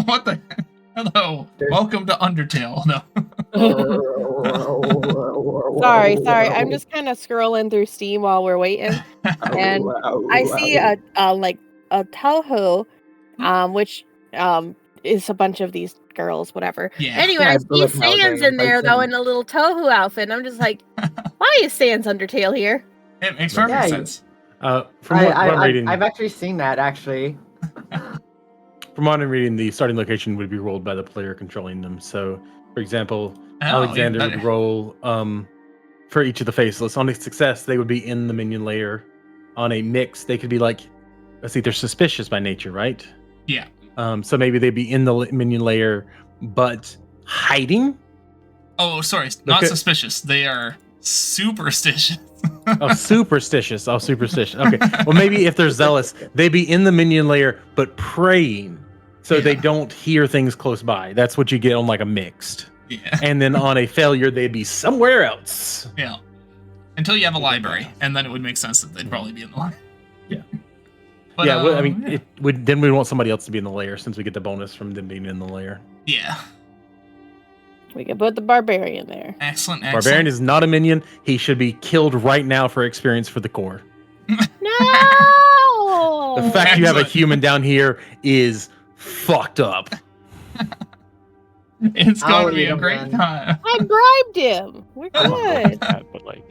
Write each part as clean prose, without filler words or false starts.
What the? Hello. Welcome to Undertale. No. Sorry. I'm just kind of scrolling through Steam while we're waiting, and I see a Toho, which is a bunch of these girls, whatever. Yeah. Anyway, I see Sans in there though in a little Toho outfit, and I'm just like, why is Sans Undertale here? It makes perfect sense. From what I'm reading, I've actually seen that actually. From what I'm reading, the starting location would be rolled by the player controlling them. So, for example, Alexander would roll for each of the faceless. On a success, they would be in the minion layer. On a mix, they could be like, let's see, they're suspicious by nature, right? Yeah. So maybe they'd be in the minion layer, but hiding? Oh, sorry. Not suspicious. They are superstitious. Superstitious. Okay. Well, maybe if they're zealous, they'd be in the minion layer, but praying. So they don't hear things close by. That's what you get on like a mixed. Yeah. And then on a failure, they'd be somewhere else. Yeah. Until you have a library, and then it would make sense that they'd probably be in the library. Yeah. But, well, I mean, then we want somebody else to be in the layer since we get the bonus from them being in the layer. Yeah. We can put the barbarian there. Excellent. Barbarian is not a minion. He should be killed right now for experience for the core. No! The fact you have a human down here is fucked up. It's going to be a great time. I bribed him. We're good. But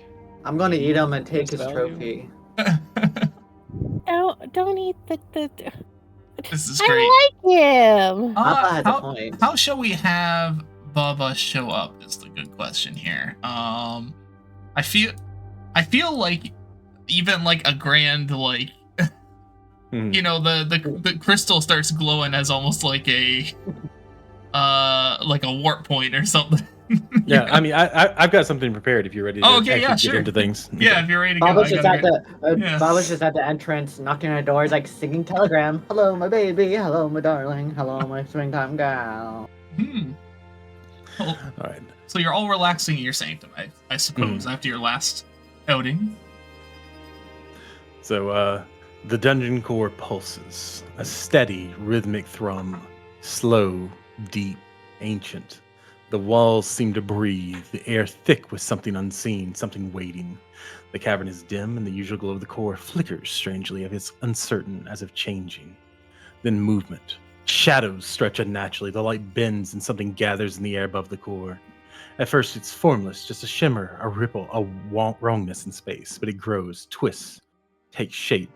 I'm going to eat him and take his trophy. No, don't eat the. This is great. I like him. Baba has a point. How shall we have Baba show up? Is the good question here. I feel like even like a grand like you know the crystal starts glowing as almost like a warp point or something. Yeah, I mean, I've got something prepared if you're ready to get into things. Yeah, if you're ready to go. Baba's just at the entrance, knocking on doors, like singing telegram. Hello, my baby. Hello, my darling. Hello, my springtime gal. Well, all right. So you're all relaxing in your sanctum, I suppose, after your last outing. So, the dungeon core pulses, a steady, rhythmic thrum, slow, deep, ancient. The walls seem to breathe, the air thick with something unseen, something waiting. The cavern is dim, and the usual glow of the core flickers strangely, as if uncertain, as if changing. Then movement. Shadows stretch unnaturally, the light bends, and something gathers in the air above the core. At first, it's formless, just a shimmer, a ripple, a wrongness in space, but it grows, twists, takes shape.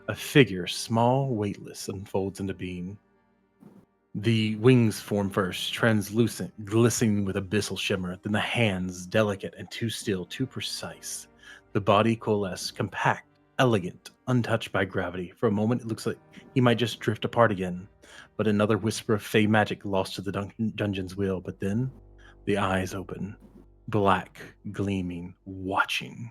A figure, small, weightless, unfolds into being. The wings form first, translucent, glistening with abyssal shimmer. Then the hands, delicate and too still, too precise. The body coalesced, compact, elegant, untouched by gravity. For a moment, it looks like he might just drift apart again. But another whisper of fey magic lost to the dungeon's will. But then, the eyes open, black, gleaming, watching.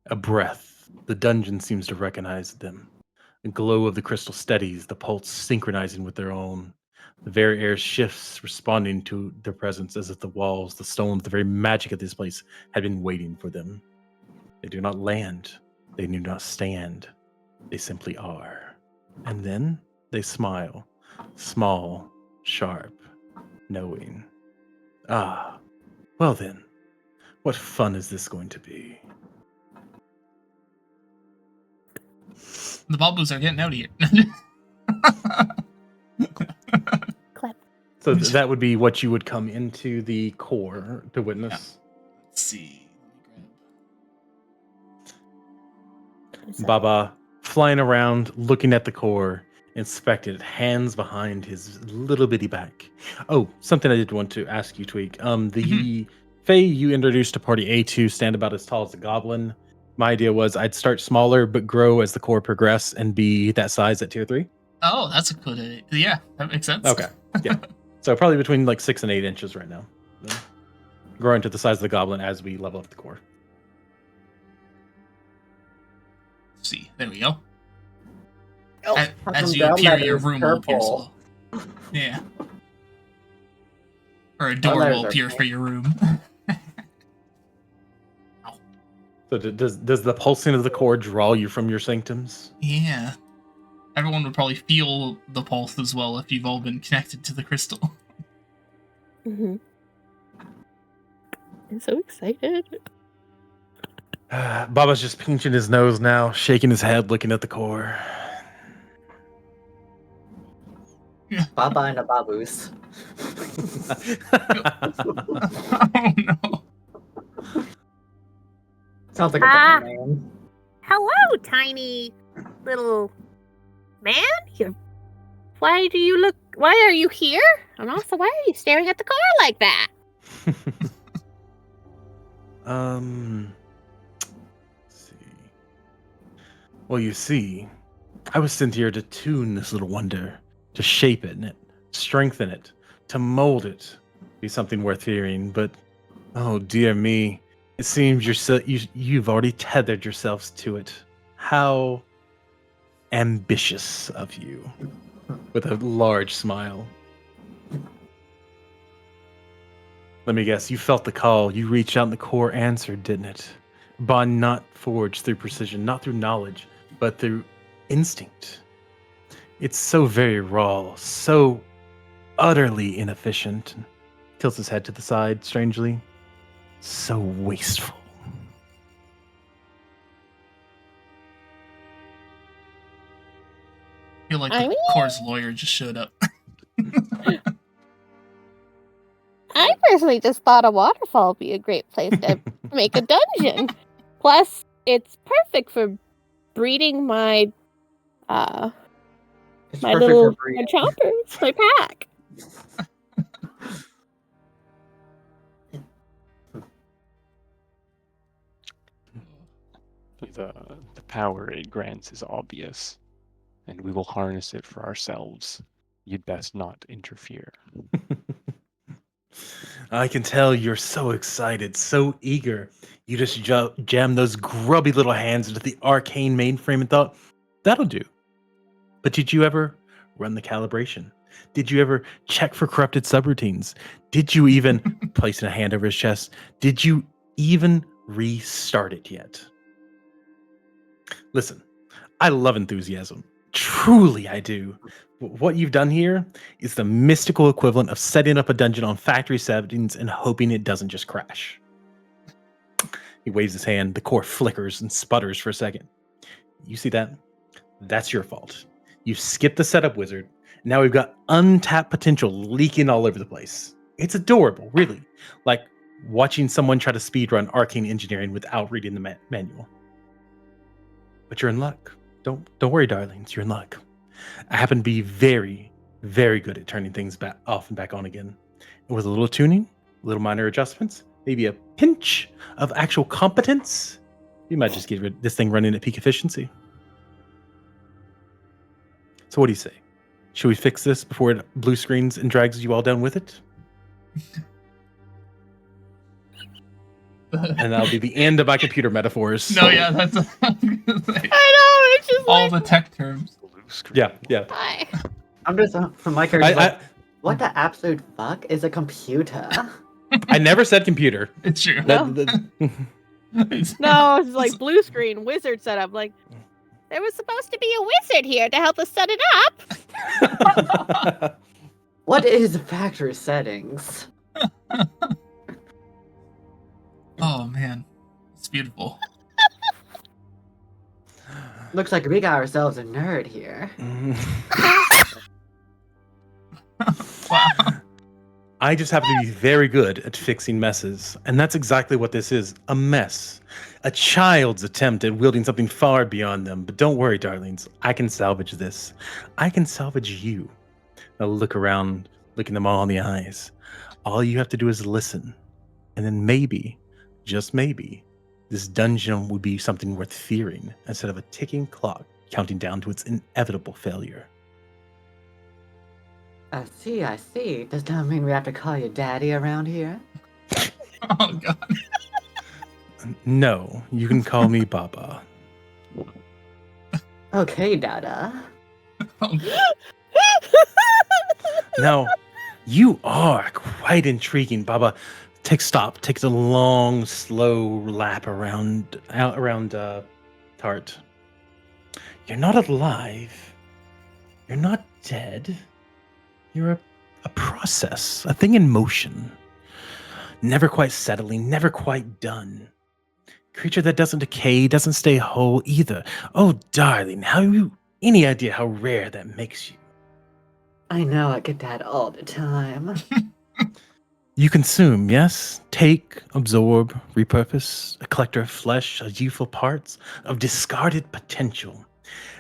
A breath. The dungeon seems to recognize them. The glow of the crystal steadies, the pulse synchronizing with their own. The very air shifts, responding to their presence as if the walls, the stones, the very magic of this place had been waiting for them. They do not land. They do not stand. They simply are. And then they smile. Small, sharp, knowing. Ah, well then, what fun is this going to be? The Balboos are getting out of here. Clap. So that would be what you would come into the core to witness. Yeah. Let's see. Baba flying around, looking at the core, inspected, hands behind his little bitty back. Oh, something I did want to ask you, Tweak. The Fae you introduced to Party A2 stand about as tall as a goblin. My idea was I'd start smaller but grow as the core progress and be that size at tier 3. Oh, that's a good idea. Yeah, that makes sense. Okay. Yeah. So probably between like 6 and 8 inches right now. Growing to the size of the goblin as we level up the core. Let's see. There we go. Oh, as you appear, your room will appear slow. Yeah. Or a door will appear for your room. So does the pulsing of the core draw you from your sanctums? Yeah. everyone would probably feel the pulse as well if you've all been connected to the crystal. Mm-hmm. I'm so excited. Baba's just pinching his nose now, shaking his head, looking at the core. Baba and a baboos. Oh no. Sounds like a different name. Hello, tiny little man. Why are you here? And also, why are you staring at the car like that? Let's see. Well, you see, I was sent here to tune this little wonder, to shape it and strengthen it, to mold it, be something worth hearing. But, oh dear me, it seems you've already tethered yourselves to it. How ambitious of you. With a large smile. Let me guess, you felt the call. You reached out and the core answered, didn't it? Bond not forged through precision, not through knowledge, but through instinct. It's so very raw, so utterly inefficient. Tilts his head to the side, strangely. So wasteful. I feel like the core's lawyer just showed up. I personally just thought a waterfall would be a great place to make a dungeon. Plus, it's perfect for breeding my little chompers, my pack. The power it grants is obvious, and we will harness it for ourselves. You'd best not interfere. I can tell you're so excited, so eager. You just jammed those grubby little hands into the arcane mainframe and thought, that'll do. But did you ever run the calibration? Did you ever check for corrupted subroutines? Did you even, placing a hand over his chest, did you even restart it yet? Listen, I love enthusiasm. Truly, I do. What you've done here is the mystical equivalent of setting up a dungeon on factory settings and hoping it doesn't just crash. He waves his hand. The core flickers and sputters for a second. You see that? That's your fault. You skipped the setup wizard. Now we've got untapped potential leaking all over the place. It's adorable, really. Like watching someone try to speedrun arcane engineering without reading the manual. But you're in luck. Don't worry, darlings. You're in luck. I happen to be very, very good at turning things back off and back on again. And with a little tuning, little minor adjustments, maybe a pinch of actual competence, you might just get this thing running at peak efficiency. So what do you say? Should we fix this before it blue screens and drags you all down with it? And that'll be the end of my computer metaphors. No, yeah, that's I know, it's just all the tech terms. Yeah. Hi. I'm just what the absolute fuck is a computer? I never said computer. It's true. No, it's like blue screen wizard setup. Like There was supposed to be a wizard here to help us set it up. What is factory settings? Oh man, it's beautiful. Looks like we got ourselves a nerd here. Wow. I just happen to be very good at fixing messes, and that's exactly what this is, a mess. A child's attempt at wielding something far beyond them. But don't worry, darlings, I can salvage this. I can salvage you. Now look around, looking them all in the eyes. All you have to do is listen, and then maybe, just maybe, this dungeon would be something worth fearing instead of a ticking clock counting down to its inevitable failure. I see. Does that mean we have to call you daddy around here? Oh god. No, you can call me Baba. Okay, Dada. Now, you are quite intriguing, Baba. Takes a long, slow lap around Tart. You're not alive, You're not dead. You're a process, a thing in motion. Never quite settling, never quite done. Creature that doesn't decay, doesn't stay whole either. Oh, darling, have you any idea how rare that makes you? I know, I get that all the time. You consume, yes? Take, absorb, repurpose, a collector of flesh, of youthful parts, of discarded potential.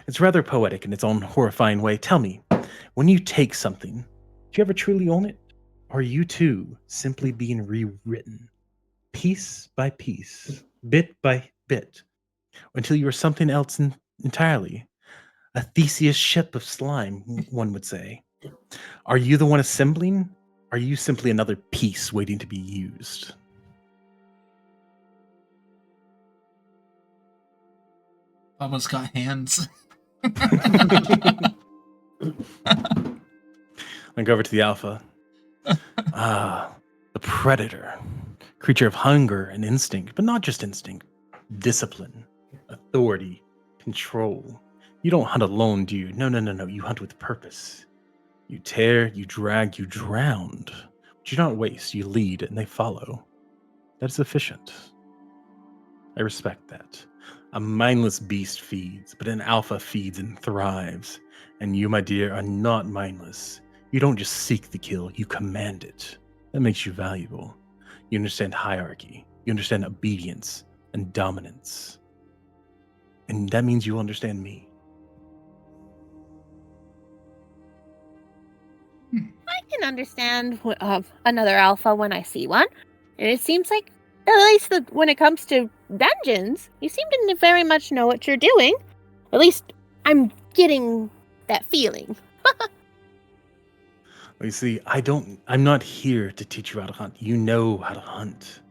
It's rather poetic in its own horrifying way. Tell me, when you take something, do you ever truly own it? Or are you too simply being rewritten, piece by piece, bit by bit, until you are something else entirely? A Theseus ship of slime, one would say. Are you the one assembling? Are you simply another piece waiting to be used? Bubba's got hands. I go over to the alpha. The predator. Creature of hunger and instinct, but not just instinct. Discipline, authority, control. You don't hunt alone, do you? No. You hunt with purpose. You tear, you drag, you drown. But you don't waste, you lead, and they follow. That is efficient. I respect that. A mindless beast feeds, but an alpha feeds and thrives. And you, my dear, are not mindless. You don't just seek the kill, you command it. That makes you valuable. You understand hierarchy. You understand obedience and dominance. And that means you understand me. I can understand another alpha when I see one. And it seems like, at least when it comes to dungeons, you seem to very much know what you're doing. At least I'm getting that feeling. You see, I'm not here to teach you how to hunt. You know how to hunt.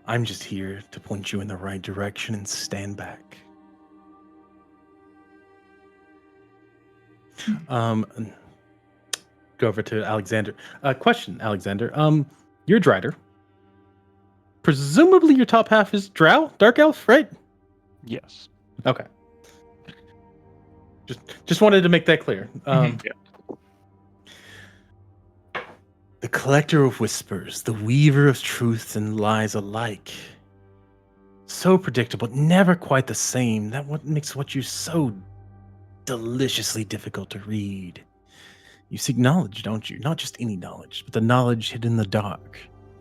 I'm just here to point you in the right direction and stand back. Go over to Alexander. Question, Alexander. You're a Drider. Presumably your top half is Drow, Dark Elf, right? Yes. Okay. Just wanted to make that clear. Yeah. The collector of whispers, the weaver of truths and lies alike. So predictable, never quite the same. That what makes what you so deliciously difficult to read. You seek knowledge, don't you? Not just any knowledge, but the knowledge hidden in the dark,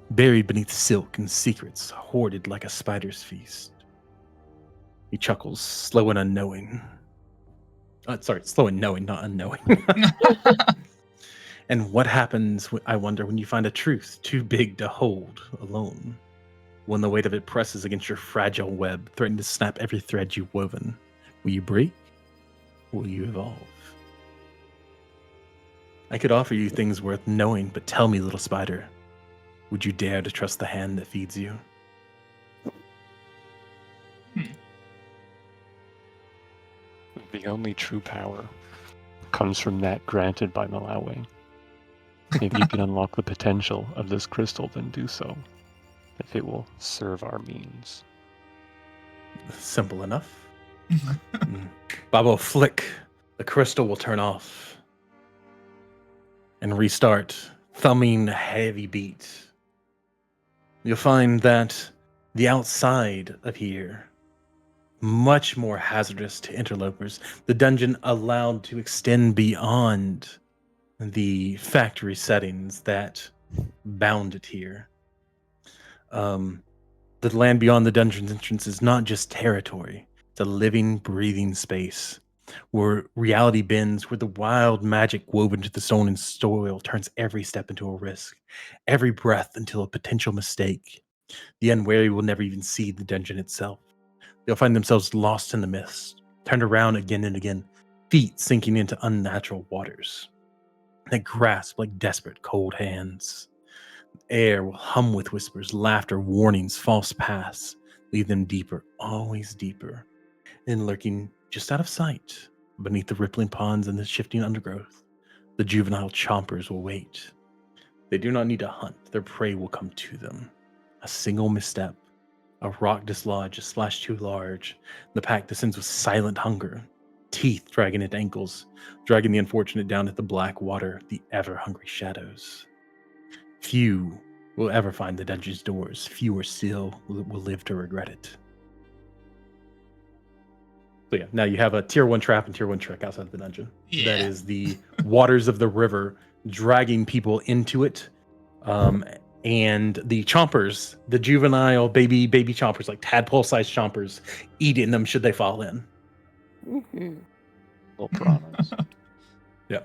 buried beneath silk and secrets, hoarded like a spider's feast. He chuckles, slow and unknowing. Slow and knowing, not unknowing. And what happens, I wonder, when you find a truth too big to hold alone? When the weight of it presses against your fragile web, threatening to snap every thread you've woven. Will you break? Will you evolve? I could offer you things worth knowing, but tell me, little spider, would you dare to trust the hand that feeds you? The only true power comes from that granted by Malawi. If you can unlock the potential of this crystal, then do so. If it will serve our means. Simple enough. Bob will flick. The crystal will turn off. And restart, thumbing a heavy beat. You'll find that the outside of here, much more hazardous to interlopers. The dungeon allowed to extend beyond the factory settings that bound it here. The land beyond the dungeon's entrance is not just territory. It's a living, breathing space where reality bends, where the wild magic woven into the stone and soil turns every step into a risk, every breath into a potential mistake. The unwary will never even see the dungeon itself. They'll find themselves lost in the mist, turned around again and again, feet sinking into unnatural waters that grasp like desperate cold hands. Air will hum with whispers, laughter, warnings, false paths, lead them deeper, always deeper, and lurking just out of sight, beneath the rippling ponds and the shifting undergrowth. The juvenile chompers will wait. They do not need to hunt, their prey will come to them. A single misstep, a rock dislodged, a splash too large, the pack descends with silent hunger. teeth dragging at ankles, dragging the unfortunate down at the black water, the ever-hungry shadows. Few will ever find the dungeon's doors. Fewer still will live to regret it. So yeah, now you have a tier 1 trap and tier 1 trick outside of the dungeon. Yeah. That is the waters of the river dragging people into it. And the chompers, the juvenile baby chompers, like tadpole-sized chompers, eating them should they fall in. Mm-hmm. Little piranhas. Yeah.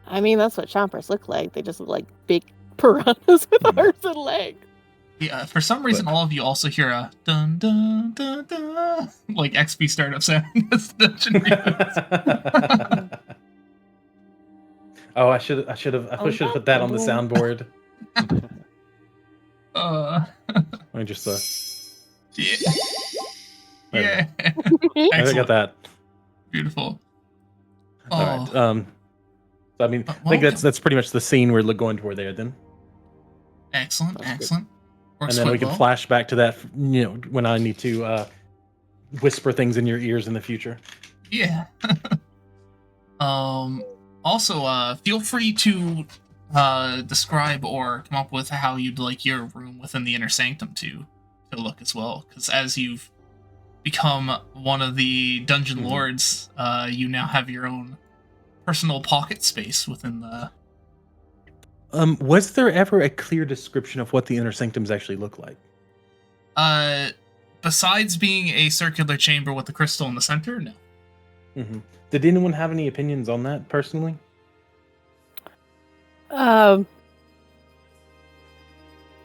I mean, that's what chompers look like. They just look like big piranhas with arms and legs. Yeah, for some reason, all of you also hear a dun dun dun dun, like XP startup sound as the dungeon reloads. Oh, I should have put that on the soundboard. Let me just yeah. Yeah. I got that. Beautiful. All right. So, I mean, I think that's pretty much the scene we're going toward there. Then. Excellent. And then we can flash back to that, when I need to whisper things in your ears in the future. Yeah. Also, feel free to describe or come up with how you'd like your room within the inner sanctum to look as well. Because as you've become one of the dungeon lords, you now have your own personal pocket space within the... Was there ever a clear description of what the inner sanctums actually look like? Besides being a circular chamber with the crystal in the center, no. Mm-hmm. Did anyone have any opinions on that personally? I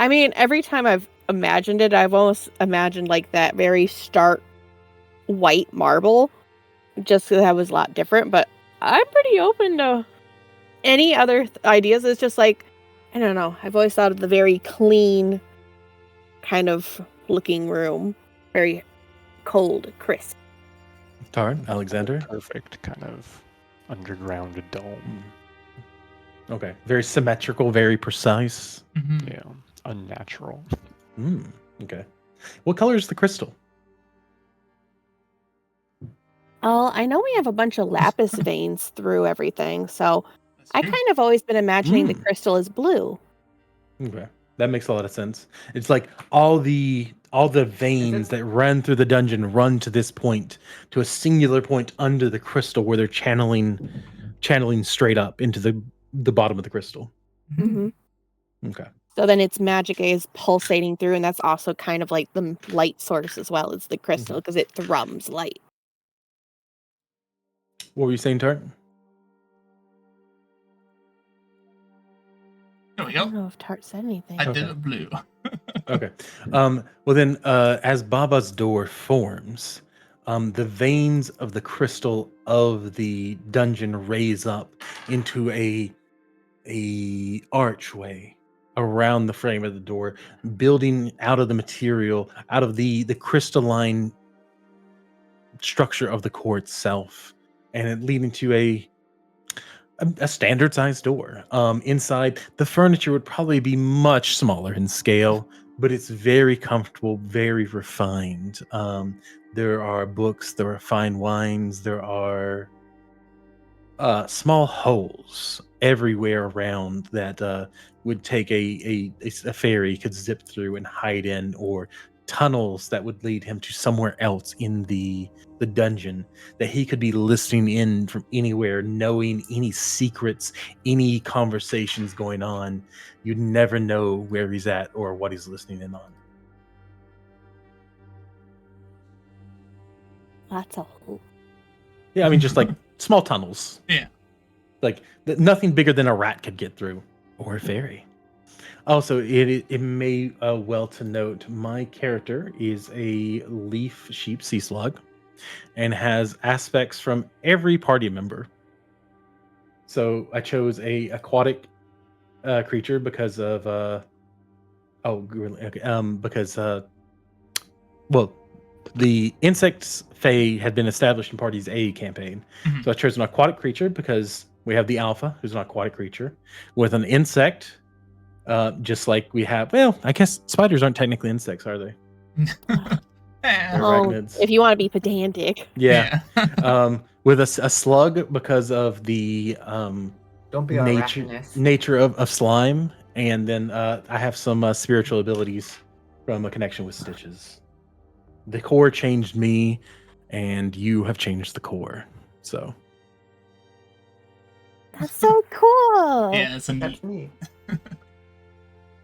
mean, every time I've imagined it, I've almost imagined like that very stark white marble, just because that was a lot different. But I'm pretty open to any other ideas. It's just like, I don't know. I've always thought of the very clean kind of looking room, very cold, crisp. Tarn, Alexander? Perfect kind of underground dome. Okay. Very symmetrical, very precise. Mm-hmm. Yeah. Unnatural. Okay. What color is the crystal? Oh, I know we have a bunch of lapis veins through everything, so I kind of always been imagining the crystal as blue. Okay. That makes a lot of sense. It's like all the veins that run through the dungeon run to this point, to a singular point under the crystal where they're channeling straight up into the bottom of the crystal. Mm-hmm. Okay. So then its magic is pulsating through, and that's also kind of like the light source as well as the crystal, because it thrums light. What were you saying, Tart? There we go. I don't know if Tart said anything. I did it blue. Okay. Well then, as Baba's door forms, the veins of the crystal of the dungeon raise up into a archway around the frame of the door, building out of the material, out of the crystalline structure of the core itself, and it leading to a standard sized door. Inside, the furniture would probably be much smaller in scale, but it's very comfortable, very refined. There are books, there are fine wines, there are small holes everywhere around that would take a fairy could zip through and hide in, or tunnels that would lead him to somewhere else in the dungeon that he could be listening in from anywhere, knowing any secrets, any conversations going on. You'd never know where he's at or what he's listening in on. Lots of hope. Yeah, I mean, just like small tunnels. Yeah. Like nothing bigger than a rat could get through, or a fairy. Also, it may well to note, my character is a leaf sheep sea slug and has aspects from every party member. So I chose a aquatic creature because of the insects Fae had been established in Party's A campaign. So I chose an aquatic creature because we have the alpha, who's an aquatic creature, with an insect. Just like we have, well, I guess spiders aren't technically insects, are they? arachnids. If you want to be pedantic. Yeah. With a slug because of the Don't be nature of slime, and then I have some spiritual abilities from a connection with Stitches. The core changed me, and you have changed the core. So That's so cool. Yeah, it's a neat. That's me.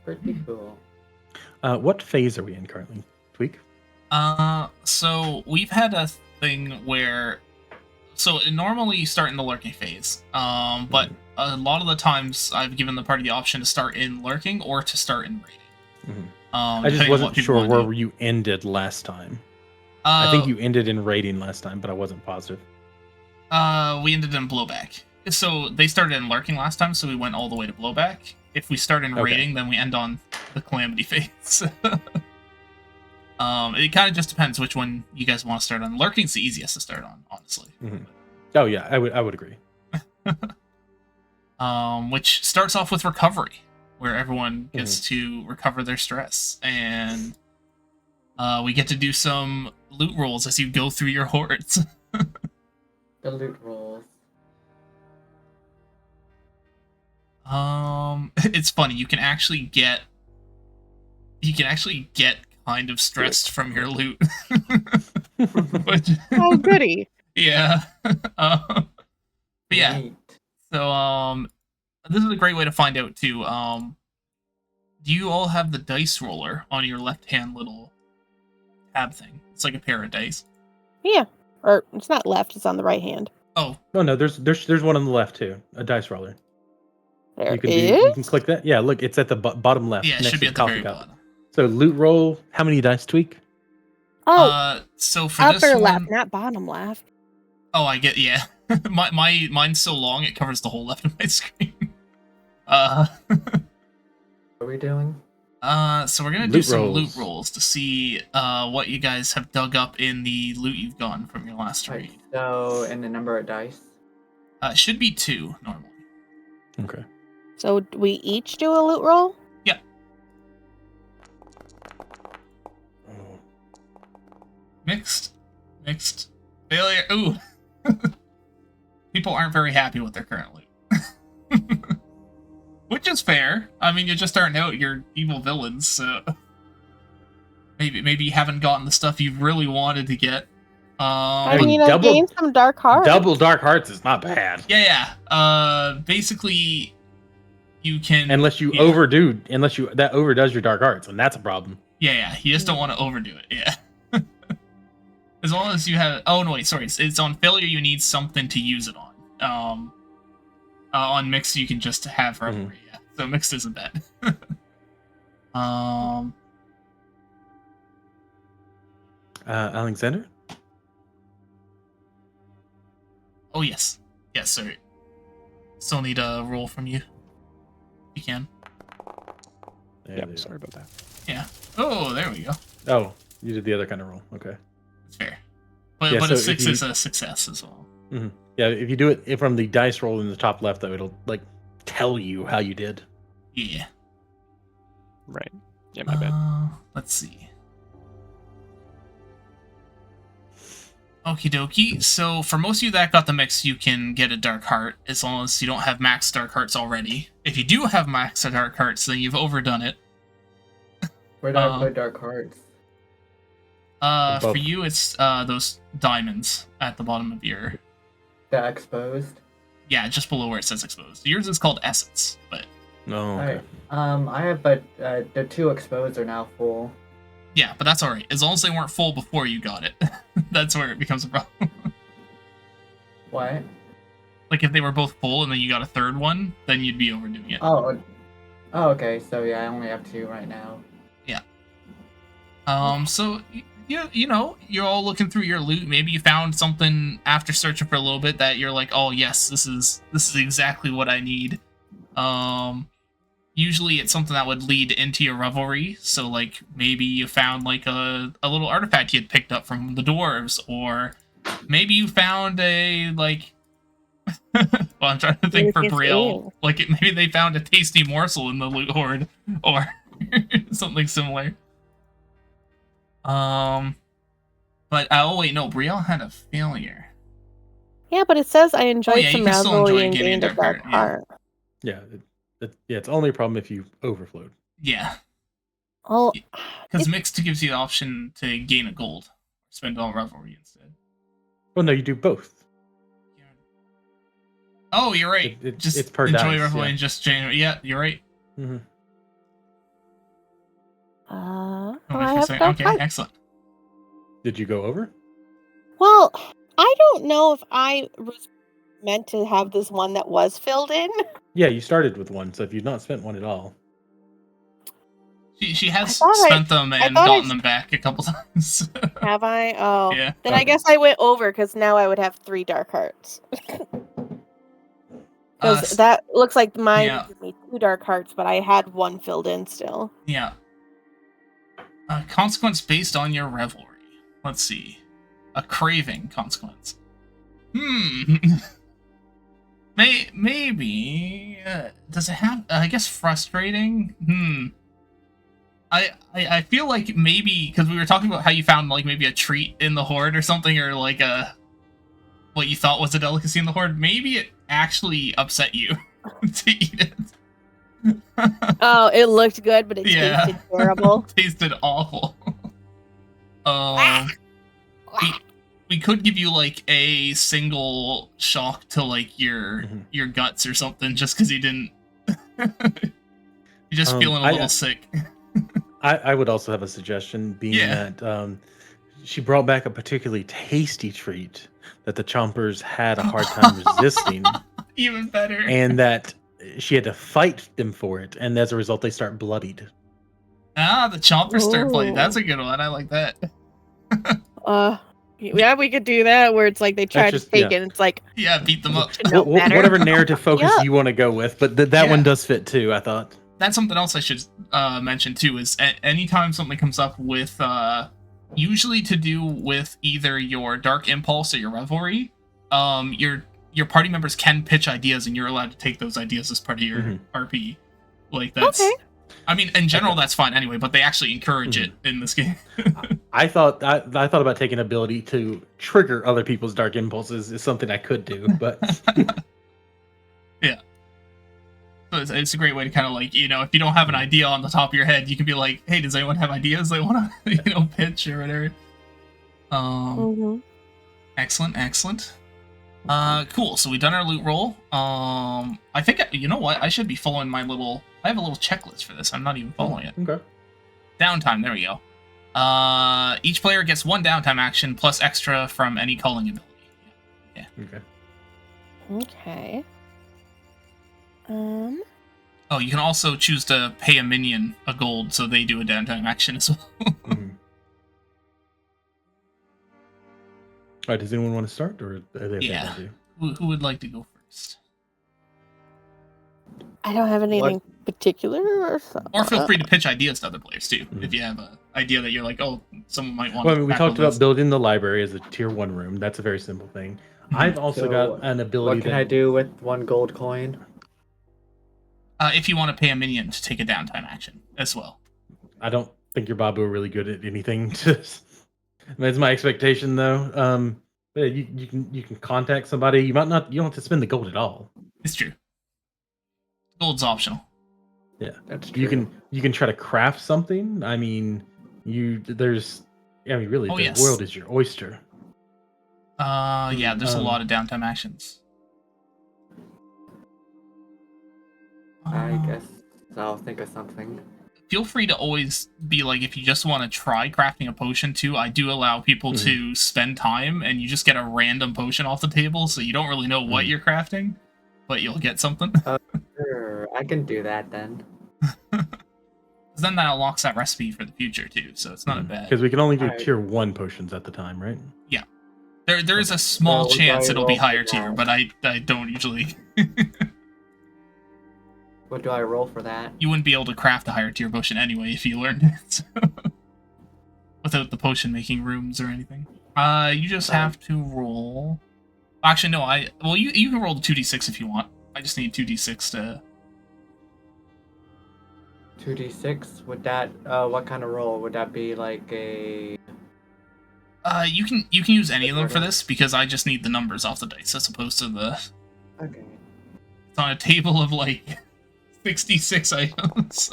Pretty cool. What phase are we in currently, Tweak? So we've had a thing where, so normally you start in the lurking phase, but a lot of the times I've given the party the option to start in lurking or to start in raiding. I just wasn't sure where you ended last time. I think you ended in raiding last time, but I wasn't positive. We ended in blowback. So they started in lurking last time, so we went all the way to blowback. If we start in raiding, then we end on the calamity phase. It kind of just depends which one you guys want to start on. Lurking's the easiest to start on, honestly. Oh yeah, I would agree. Which starts off with recovery, where everyone gets to recover their stress, and we get to do some loot rolls as you go through your hordes. The loot rolls. It's funny. You can actually get kind of stressed from your loot. Oh, goody. Yeah. But yeah. So this is a great way to find out too. Do you all have the dice roller on your left-hand little tab thing? It's like a pair of dice. Yeah. Or it's not left, it's on the right hand. Oh. No, there's one on the left too. A dice roller. There you can click that. Yeah, look, it's at the bottom left. Yeah, it should be at the very bottom. So loot roll, how many dice, Tweak? Oh, so for upper this one, left, not bottom left. Oh, I get, yeah. Mine's so long it covers the whole left of my screen. What are we doing? So we're gonna do some loot rolls to see what you guys have dug up in the loot you've gotten from your last raid. So, and the number of dice? It should be 2 normally. Okay. So we each do a loot roll? Yeah. Mixed. Failure. Ooh. People aren't very happy with their current loot. Which is fair. I mean, you're just starting out, you're evil villains, so maybe you haven't gotten the stuff you really wanted to get. I mean, I gained some dark hearts. Double dark hearts is not bad. Yeah. Basically, you can unless you that overdoes your dark hearts, and that's a problem. Yeah. You just don't want to overdo it. Yeah. As long as you have. Oh no, wait, sorry. It's on failure. You need something to use it on. On mixed, you can just have revelry. Yeah. So mixed isn't bad. Alexander. Oh yes, sorry. Still need a roll from you. You can. Yeah, sorry about that. Yeah. Oh, there we go. Oh, you did the other kind of roll. Okay. It's fair. But a 6 is a success as well. Mm-hmm. Yeah, if you do it from the dice roll in the top left, though, it'll like tell you how you did. Yeah. Right. Yeah, my bad. Let's see. Okie dokie. So for most of you that got the mix, you can get a dark heart as long as you don't have max dark hearts already. If you do have max dark hearts, then you've overdone it. Where do I put dark hearts? For you, it's those diamonds at the bottom of your. The exposed. Yeah, just below where it says exposed. Yours is called essence, but. No. Okay. I have, but the 2 exposed are now full. Yeah, but that's alright. As long as they weren't full before you got it. That's where it becomes a problem. What? Like if they were both full and then you got a third one, then you'd be overdoing it. Oh, okay. So yeah, I only have 2 right now. Yeah. So you know, you're all looking through your loot. Maybe you found something after searching for a little bit that you're like, oh yes, this is exactly what I need. Usually it's something that would lead into your revelry. So like maybe you found like a little artifact you had picked up from the dwarves, or maybe you found a like. Well, I'm trying to think for Brielle. Like maybe they found a tasty morsel in the loot hoard, or something similar. But oh wait, no, Brielle had a failure. Yeah, but it says I enjoyed yeah, some you can still revelry enjoy and gaining gained a dark yeah. heart. Yeah, it's only a problem if you overflowed. Yeah. Oh, because mixed gives you the option to gain a gold, spend all revelry instead. Well, no, you do both. Oh, you're right. It's per enjoy dice, revelry yeah. and just January. Yeah, you're right. Mm-hmm. I have dark okay, heart. excellent. Did you go over? Well, I don't know if I was meant to have this one that was filled in. Yeah, you started with one, so if you've not spent one at all. She has spent them and gotten them back a couple times. Have I? Oh. Yeah. Then I guess I went over because now I would have 3 dark hearts. Because that looks like mine gave me 2 dark hearts, but I had 1 filled in still. Yeah. Consequence based on your revelry. Let's see. A craving consequence. Maybe. Does it have? I guess frustrating. I feel like maybe because we were talking about how you found like maybe a treat in the horde or something, or like what you thought was a delicacy in the horde. Maybe it actually upset you to eat it. Oh, it looked good, but it tasted terrible. It tasted awful. We could give you like a single shock to like your guts or something, just because you didn't. You're just feeling a little sick. I would also have a suggestion, being that she brought back a particularly tasty treat that the chompers had a hard time resisting. Even better. And that she had to fight them for it, and as a result, they start bloodied. The chompers start bloodied. That's a good one. I like that. Yeah, we could do that, where it's like they try to take it, and it's like... Yeah, beat them up. Whatever narrative focus you want to go with, but that one does fit too, I thought. That's something else I should mention too, is anytime something comes up with, usually to do with either your Dark Impulse or your Revelry, your party members can pitch ideas, and you're allowed to take those ideas as part of your RP. Like, that's... Okay. I mean, in general, that's fine anyway, but they actually encourage it in this game. I thought about taking ability to trigger other people's dark impulses is something I could do, but... Yeah. So it's a great way to kind of like, if you don't have an idea on the top of your head, you can be like, hey, does anyone have ideas they want to, pitch or whatever? Excellent. Cool. So we've done our loot roll. I think, you know what? I should be following I have a little checklist for this. I'm not even following it. Okay. Downtime. There we go. Each player gets 1 downtime action plus extra from any calling ability. Yeah. Okay. Oh, you can also choose to pay a minion a gold so they do a downtime action as well. All right, does anyone want to start, or are they Who would like to go first? I don't have anything particular, or feel free to pitch ideas to other players too. If you have an idea that you're like, oh, someone might want. Well, I mean, we talked about building the library as a tier 1 room. That's a very simple thing. I've also got an ability. What can I do with 1 gold coin? If you want to pay a minion to take a downtime action as well. I don't think your Babu are really good at anything. That's my expectation, though. But you can contact somebody. You don't have to spend the gold at all. It's true. Gold's optional. Yeah, that's true. You can try to craft something. I mean, really, the world is your oyster. Yeah, there's a lot of downtime actions. I guess I'll think of something. Feel free to always be like, if you just want to try crafting a potion too, I do allow people to spend time, and you just get a random potion off the table, so you don't really know what you're crafting, but you'll get something. Sure, I can do that then. Then that unlocks that recipe for the future too, so it's not a bad. Because we can only do tier 1 potions at the time, right? Yeah, there is a small chance it'll be higher tier, but I don't usually. What do I roll for that? You wouldn't be able to craft a higher tier potion anyway if you learned it. Without the potion making rooms or anything. You just have to roll. Actually, no. You can roll the 2d6 if you want. I just need 2d6 to. 2d6? Would that? What kind of roll would that be? Like a? You can use any of them for this because I just need the numbers off the dice as opposed to the. Okay. It's on a table of like 66 items.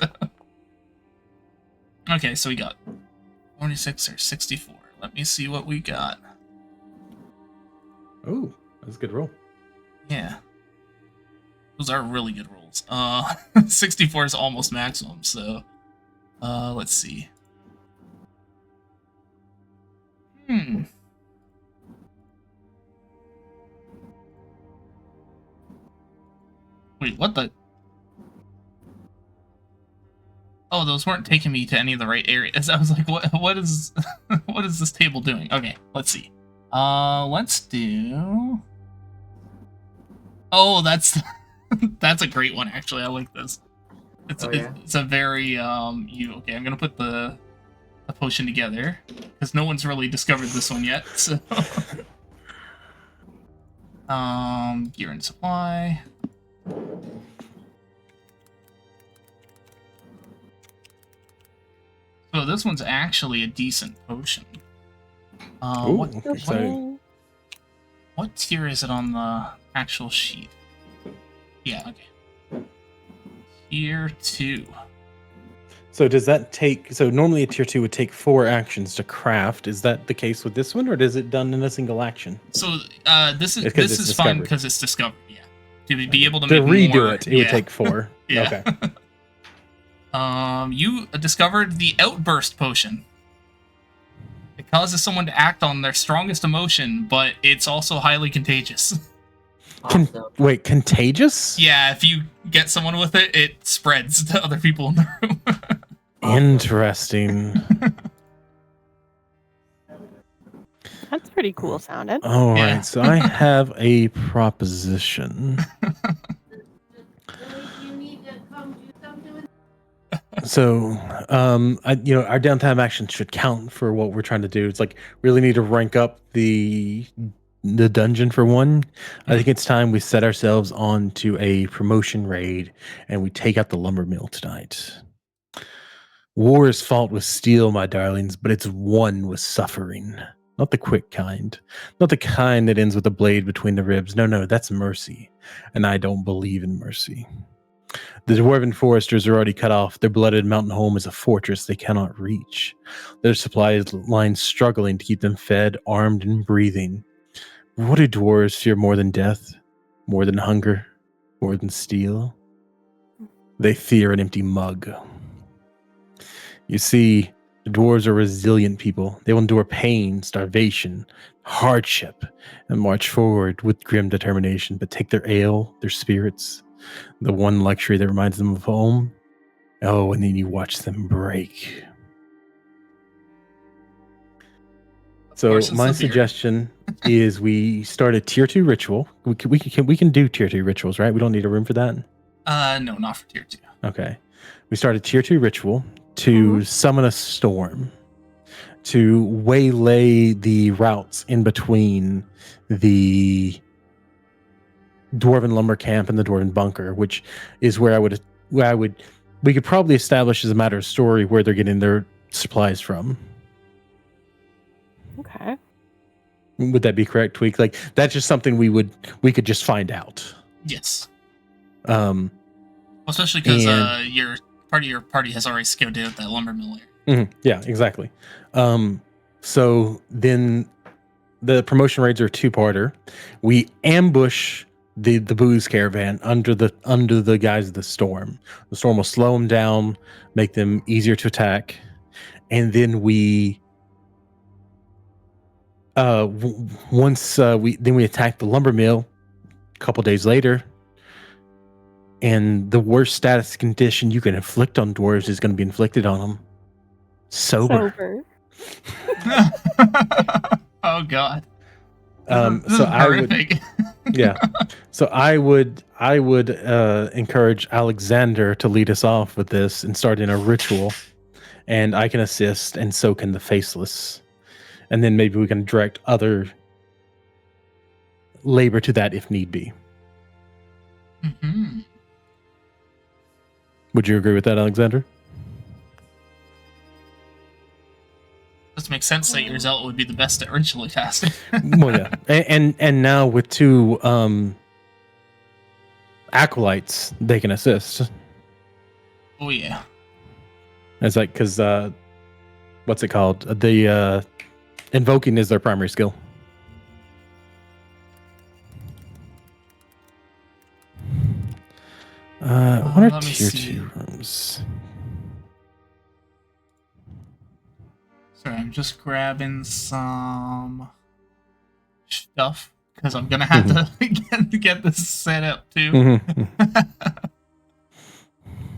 Okay, so we got 46 or 64. Let me see what we got. Oh, that's a good roll. Yeah. Those are really good rolls. 64 is almost maximum, so let's see. Wait, what the? Oh, those weren't taking me to any of the right areas. I was like, what is what is this table doing? Okay, let's see. Let's do. Oh, that's that's a great one actually. I like this. It's a very okay, I'm going to put the potion together cuz no one's really discovered this one yet. So gear and supply. So this one's actually a decent potion. Ooh, what tier is it on the actual sheet? Yeah, okay. Tier 2. So does that take... So normally a tier 2 would take 4 actions to craft. Is that the case with this one, or is it done in a single action? So this is fun because it's discovered, yeah. To be able to make redo more, it would take 4. Yeah. Okay. You discovered the Outburst Potion. It causes someone to act on their strongest emotion, but it's also highly contagious. Awesome. Wait, contagious? Yeah, if you get someone with it, it spreads to other people in the room. Interesting. That's pretty cool sounding. All right, so I have a proposition. So, our downtime action should count for what we're trying to do. It's like really need to rank up the dungeon for one. I think it's time we set ourselves on to a promotion raid and we take out the lumber mill tonight. War is fought with steel, my darlings, but it's won with suffering. Not the quick kind. Not the kind that ends with a blade between the ribs. No, that's mercy. And I don't believe in mercy. The dwarven foresters are already cut off. Their blooded mountain home is a fortress they cannot reach. Their supply lines struggling to keep them fed, armed, and breathing. What do dwarves fear more than death? More than hunger? More than steel? They fear an empty mug. You see, the dwarves are resilient people. They will endure pain, starvation, hardship, and march forward with grim determination, but take their ale, their spirits, the one luxury that reminds them of home. Oh, and then you watch them break. So my suggestion is we start a tier 2 ritual. We can do tier 2 rituals, right? We don't need a room for that. No, not for tier 2. Okay. We start a tier 2 ritual to summon a storm, to waylay the routes in between the dwarven lumber camp and the dwarven bunker, which is where we could probably establish as a matter of story where they're getting their supplies from. Okay. Would that be correct, Tweak? Like that's just something we could just find out. Yes. Especially because your party has already scouted out that lumber mill area. Yeah, exactly. So then the promotion raids are a 2-parter. We ambush the booze caravan under the guise of the storm. The storm will slow them down, make them easier to attack, and then we we attack the lumber mill a couple days later. And the worst status condition you can inflict on dwarves is going to be inflicted on them. Sober. Oh God. So I would, yeah. So I would encourage Alexander to lead us off with this and start in a ritual, and I can assist, and so can the Faceless, and then maybe we can direct other labor to that if need be. Mm-hmm. Would you agree with that, Alexander? Does it make makes sense that your zealot would be the best at ritual casting. Well, yeah, and now with 2 acolytes, they can assist. Oh yeah. It's like because what's it called? The invoking is their primary skill. What are tier 2 rooms? Sorry, I'm just grabbing some stuff because I'm gonna have to get this set up too.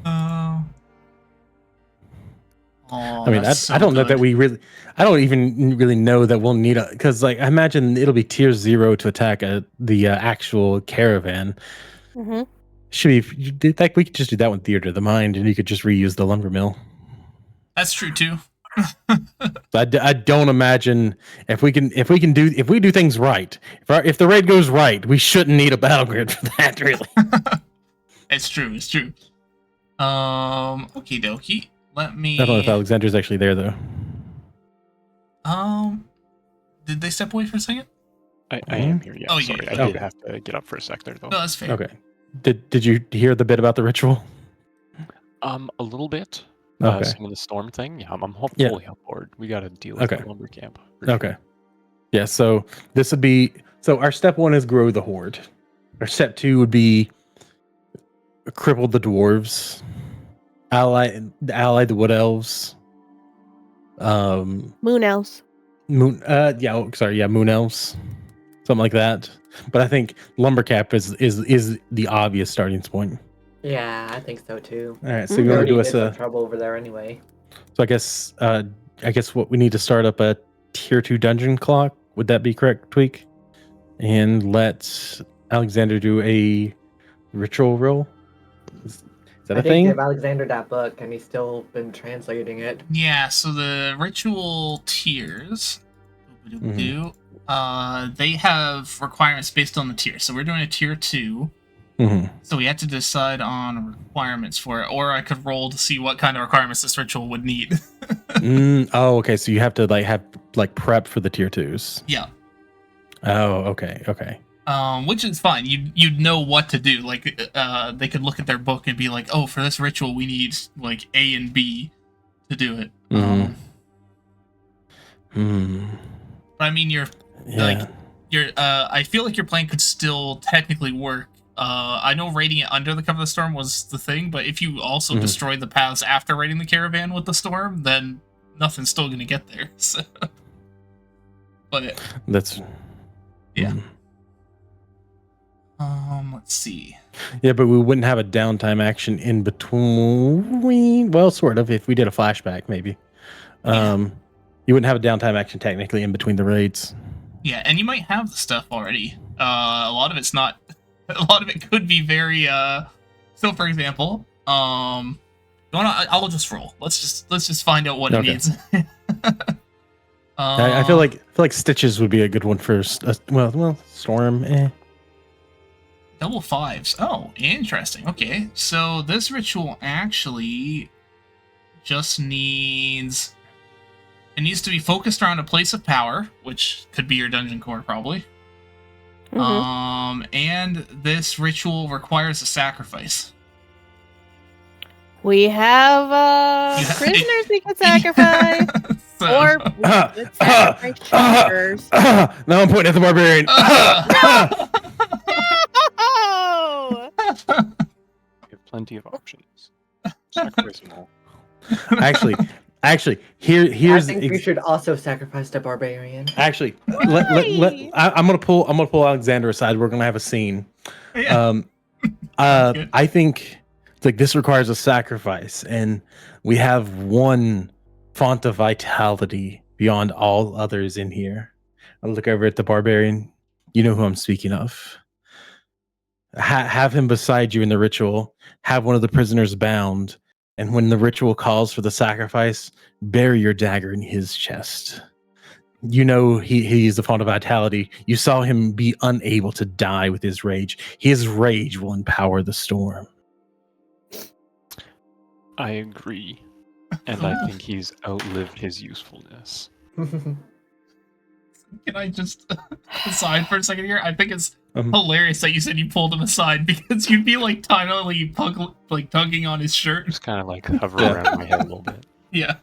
I mean, I don't know that we really. I don't even really know that we'll need a, because like I imagine it'll be tier 0 to attack the actual caravan. Should be like we could just do that one theater of the mind, and you could just reuse the lumber mill. That's true too. I don't imagine if we do things right. If the raid goes right, we shouldn't need a battle grid for that. Really, it's true. It's true. Okie dokie. Let me. I don't know if Alexander's actually there though. Did they step away for a second? I am here. Yeah. Oh, sorry, yeah. I did have to get up for a sec there though. No, that's fair. Okay. Did you hear the bit about the ritual? A little bit. Okay. Some of the storm thing. Yeah, I'm fully on board. We got to deal with the lumber camp. Okay. Yeah. So this would be our step 1 is grow the horde. Our step 2 would be cripple the dwarves, ally the wood elves, Moon elves. moon elves, something like that. But I think lumbercap is the obvious starting point. Yeah, I think so too. All right, so you want to do us some trouble over there anyway. So I guess what we need to start up a tier 2 dungeon clock. Would that be correct, Tweak? And let Alexander do a ritual roll. Is that a thing? I did give Alexander that book, and he's still been translating it. Yeah. So the ritual tiers, they have requirements based on the tier. So we're doing a tier 2. So we had to decide on requirements for it, or I could roll to see what kind of requirements this ritual would need. Oh, okay. So you have to have prep for the tier 2s. Yeah. Oh, okay. Which is fine. You'd know what to do. Like, they could look at their book and be like, "Oh, for this ritual, we need like A and B to do it." But I mean, I feel like your plan could still technically work. I know raiding it under the cover of the storm was the thing, but if you also destroy the paths after raiding the caravan with the storm, then nothing's still going to get there. So. But that's yeah. Let's see. Yeah, but we wouldn't have a downtime action in between. Well, sort of. If we did a flashback, maybe. You wouldn't have a downtime action technically in between the raids. Yeah, and you might have the stuff already. A lot of it's not. A lot of it could be very. So, for example, I'll just roll. Let's just find out what it needs. I feel like Stitches would be a good one for Storm. Double 5s. Oh, interesting. Okay, so this ritual actually just needs. It needs to be focused around a place of power, which could be your dungeon core, probably. And this ritual requires a sacrifice. We have prisoners we could sacrifice. Or sacrifice chambers. Now I'm pointing at the barbarian. No! We have plenty of options. Sacrifice them all. Actually, here's. I think we should also sacrifice the barbarian. Actually, I'm gonna pull Alexander aside. We're gonna have a scene. Yeah. I think it's like this requires a sacrifice, and we have one font of vitality beyond all others in here. I look over at the barbarian. You know who I'm speaking of. Have him beside you in the ritual. Have one of the prisoners bound. And when the ritual calls for the sacrifice, bury your dagger in his chest. You know he's the font of vitality. You saw him be unable to die with his rage. His rage will empower the storm. I agree. And I think he's outlived his usefulness. Can I just aside for a second here? I think it's hilarious that you said you pulled him aside because you'd be like tugging on his shirt. Just kind of like hover around my head a little bit. Yeah.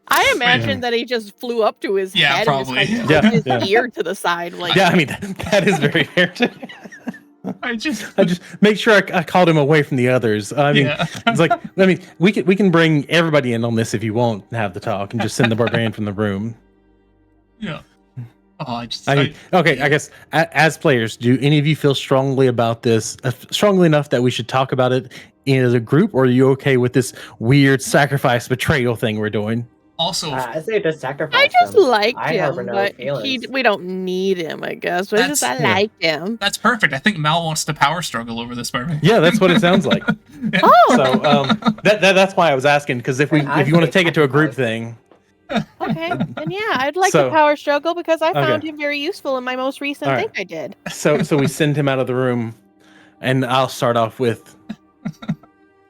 I imagine that he just flew up to his head probably. and just his ear to the side. Like, yeah, I mean that is very fair to I just make sure I called him away from the others. I mean, it's like, I mean, we can bring everybody in on this if you won't have the talk and just send the barbarian from the room. Yeah. Oh, I guess as players, do any of you feel strongly about this, strongly enough that we should talk about it as a group, or are you okay with this weird sacrifice betrayal thing we're doing? Also, I say just sacrifice. I just liked I him, harbor no but feelings. we don't need him, I guess. But it's just I liked him. That's perfect. I think Mal wants to power struggle over this barbarian. Yeah, that's what it sounds like. Oh, So that's why I was asking, because if you want to take it to a group thing. okay. Then yeah, I'd like to power struggle because I found him very useful in my most recent thing I did. So we send him out of the room, and I'll start off with,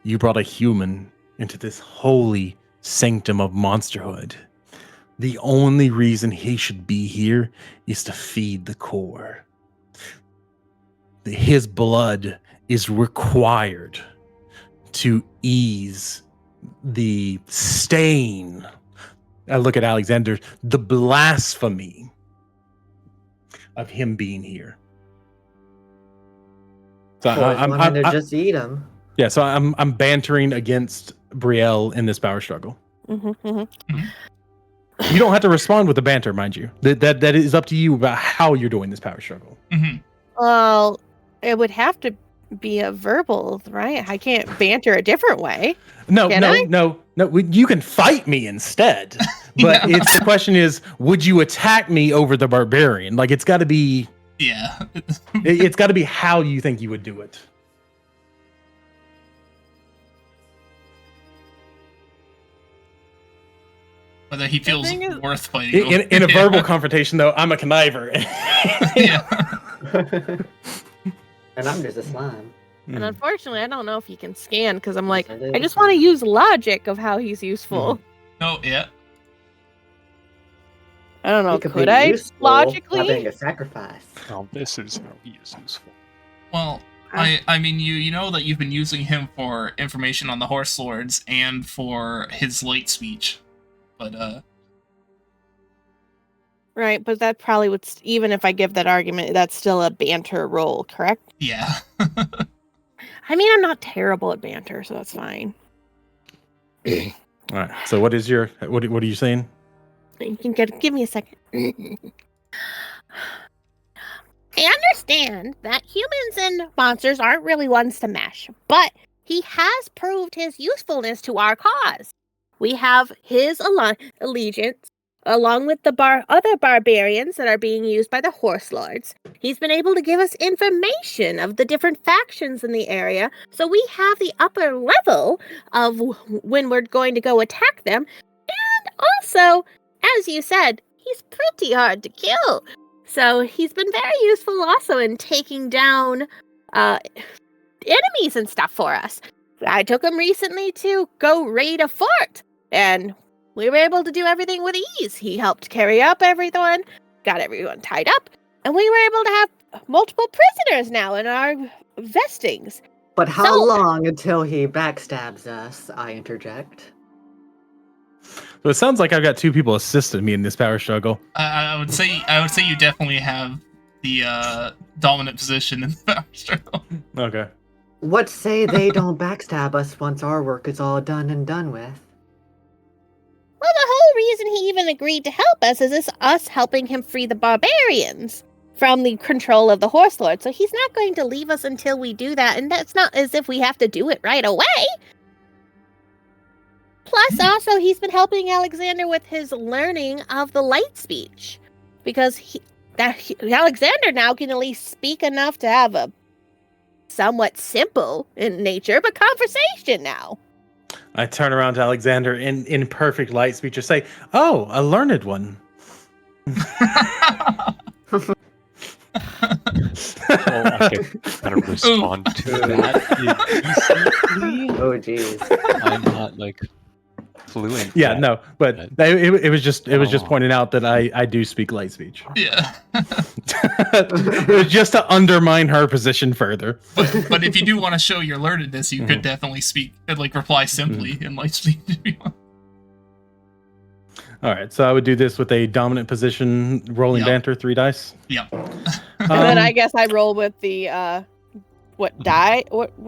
you brought a human into this holy sanctum of monsterhood. The only reason he should be here is to feed the core. His blood is required to ease the stain. I look at Alexander, the blasphemy of him being here. So I'm to just eat him. Yeah, so I'm bantering against Brielle in this power struggle. You don't have to respond with the banter, mind you. That is up to you about how you're doing this power struggle. Well, it would have to be a verbal, right? I can't banter a different way. No. You can fight me instead. But the question is, would you attack me over the barbarian? Like, it's got to be. Yeah. It's got to be how you think you would do it. Whether he feels worth fighting. In a verbal confrontation, though, I'm a conniver. And I'm just a slime. And unfortunately, I don't know if he can scan because I'm like, I just want to use logic of how he's useful. Oh, yeah. I don't know. Could I logically? Having a sacrifice. Oh, this is how he is useful. Well, I mean, you know that you've been using him for information on the Horse Lords and for his light speech. But, Right, but that probably would, even if I give that argument, that's still a banter role, correct? Yeah. I mean, I'm not terrible at banter, so that's fine. All right. So what is your, what are you saying? You can give me a second. I understand that humans and monsters aren't really ones to mesh, but he has proved his usefulness to our cause. We have his allegiance, along with the other barbarians that are being used by the Horse Lords. He's been able to give us information of the different factions in the area, so we have the upper level of when we're going to go attack them. And also, as you said, he's pretty hard to kill. So he's been very useful also in taking down enemies and stuff for us. I took him recently to go raid a fort, and we were able to do everything with ease. He helped carry up everyone, got everyone tied up, and we were able to have multiple prisoners now in our vestings. But how long until he backstabs us? I interject. So it sounds like I've got two people assisting me in this power struggle. I would say you definitely have the dominant position in the power struggle. Okay. What say they don't backstab us once our work is all done and done with? Well, the whole reason he even agreed to help us is us helping him free the barbarians from the control of the Horse Lord. So he's not going to leave us until we do that, and that's not as if we have to do it right away. Plus, also, he's been helping Alexander with his learning of the light speech. Because Alexander now can at least speak enough to have a somewhat simple in nature, but conversation now. I turn around to Alexander in perfect light speech and say, "Oh, a learned one." Well, I can kind of respond to that. Oh, jeez. I'm not like fluent. Yeah, no, but it was just pointing out that I do speak light speech. Yeah. It was just to undermine her position further. But if you do want to show your learnedness, you could definitely speak, like, reply simply in light speech. All right, so I would do this with a dominant position, rolling banter, 3 dice. Yep. And then I guess I roll with the what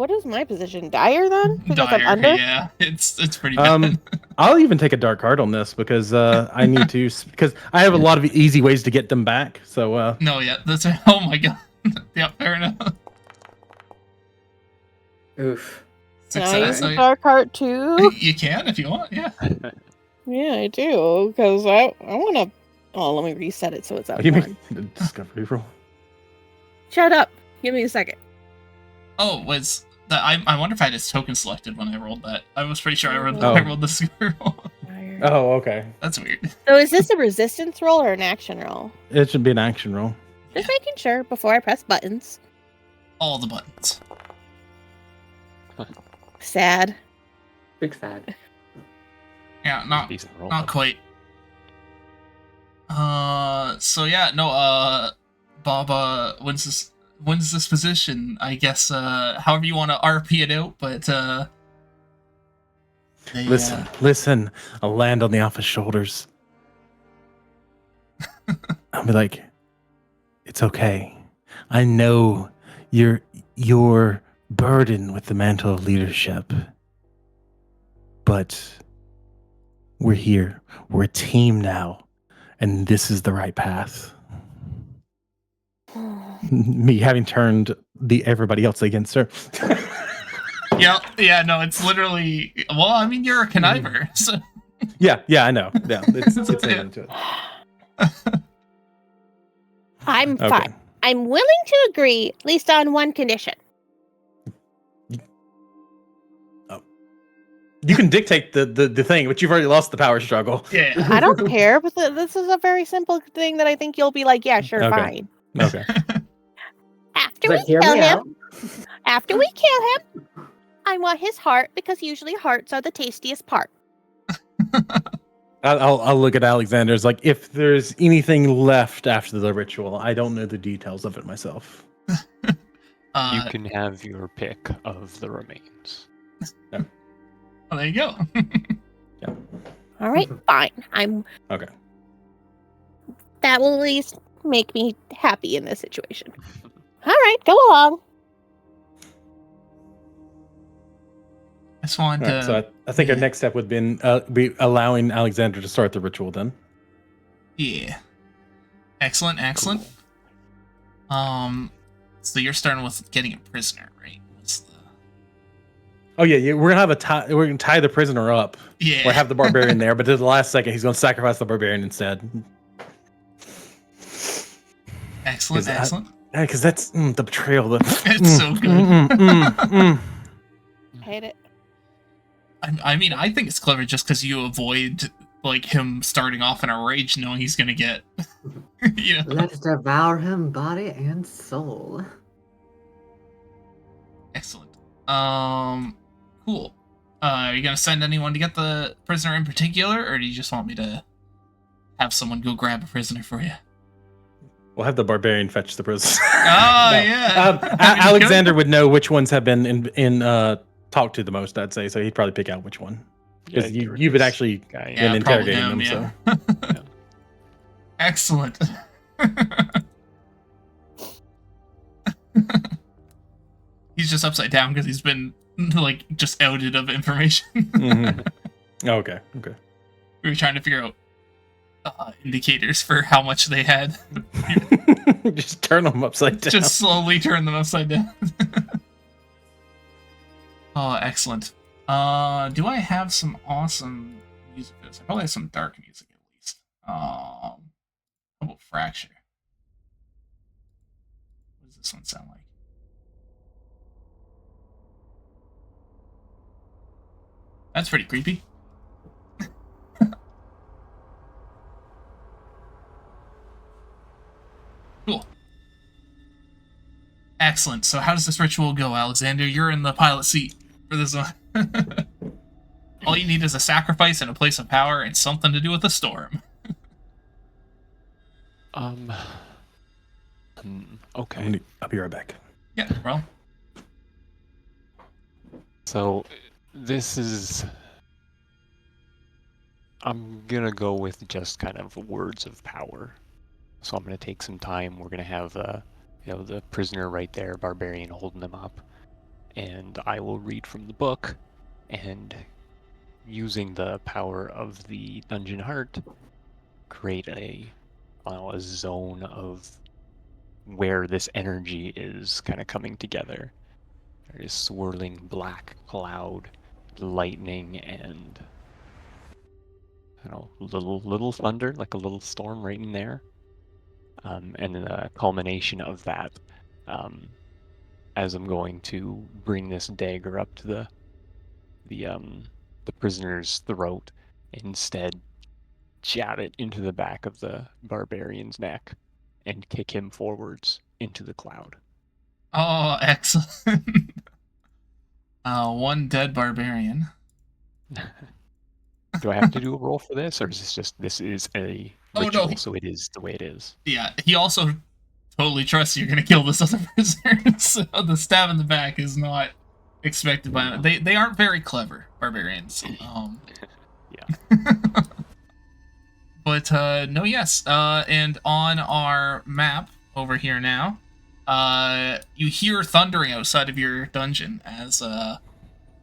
is my position? Dire then? Because I'm under? Yeah, it's pretty bad. I'll even take a dark card on this because I need to, because I have a lot of easy ways to get them back. So no, yeah, that's oh my god. Yeah, fair enough. Oof. Can I use a dark card too? You can if you want, yeah. Yeah, I do, because I want to. Oh, let me reset it so it's at 1. Discovery roll. Shut up. Give me a second. Oh, was that? I wonder if I had his token selected when I rolled that. I was pretty sure I rolled the super roll. Oh, okay. That's weird. So is this a resistance roll or an action roll? It should be an action roll. Just making sure before I press buttons. All the buttons. Sad. Big sad. Yeah, not quite. So yeah, no, Bob wins this position, I guess, however you want to RP it out, but listen, I'll land on the Alpha's shoulders. I'll be like, it's okay. I know you're burdened with the mantle of leadership, but we're here. We're a team now, and this is the right path. Me having turned everybody else against her. yeah, no, it's literally. Well, I mean, you're a conniver, so. Yeah, I know. Yeah, it's into it. I'm fine. I'm willing to agree, at least on one condition. You can dictate the thing, but you've already lost the power struggle. Yeah. I don't care, but this is a very simple thing that I think you'll be like, yeah, sure, fine. Okay. After we kill him, I want his heart because usually hearts are the tastiest part. I'll look at Alexander's like, if there's anything left after the ritual, I don't know the details of it myself. You can have your pick of the remains. Yeah. Well, there you go. Yeah. All right, fine. Okay. That will at least make me happy in this situation. All right, go along. I just wanted to. So I think our next step would be allowing Alexander to start the ritual then. Yeah. Excellent. So you're starting with getting a prisoner, right? Oh yeah, we're gonna tie the prisoner up. Yeah. Or have the barbarian there, but at the last second he's gonna sacrifice the barbarian instead. Excellent. Because that's the betrayal. It's so good. Hate it. I mean, I think it's clever just because you avoid like him starting off in a rage, knowing he's gonna get. Let's devour him, body and soul. Excellent. Cool. Are you gonna send anyone to get the prisoner in particular, or do you just want me to have someone go grab a prisoner for you? We'll have the barbarian fetch the prisoner. Oh, no. Yeah. Alexander would know which ones have been in talked to the most, I'd say, so he'd probably pick out which one. Because you've been actually been interrogating them. Yeah. So. Yeah. Excellent. He's just upside down because he's been like just outed of information. Mm-hmm. Okay. We were trying to figure out indicators for how much they had. Just turn them upside down. Just slowly turn them upside down. Oh, excellent. Do I have some awesome music for this? I probably have some dark music at least. How about Fracture? What does this one sound like? That's pretty creepy. Cool. Excellent. So how does this ritual go, Alexander? You're in the pilot seat for this one. All you need is a sacrifice and a place of power and something to do with the storm. Okay. I'll be right back. Yeah, well. So, this is... I'm gonna go with just kind of words of power. So I'm gonna take some time. We're gonna have, the prisoner right there, barbarian, holding them up. And I will read from the book, and using the power of the dungeon heart, create a zone of where this energy is kind of coming together. There is swirling black cloud, lightning, and little thunder, like a little storm right in there. And then the culmination of that, as I'm going to bring this dagger up to the prisoner's throat, instead jab it into the back of the barbarian's neck and kick him forwards into the cloud. Oh, excellent. One dead barbarian. Do I have to do a roll for this, or is this is a ritual, so it is the way it is? Yeah, he also totally trusts you're going to kill this other prisoner, so the stab in the back is not expected by them. They aren't very clever, barbarians. Yeah. But, no, yes. And on our map over here now, you hear thundering outside of your dungeon as a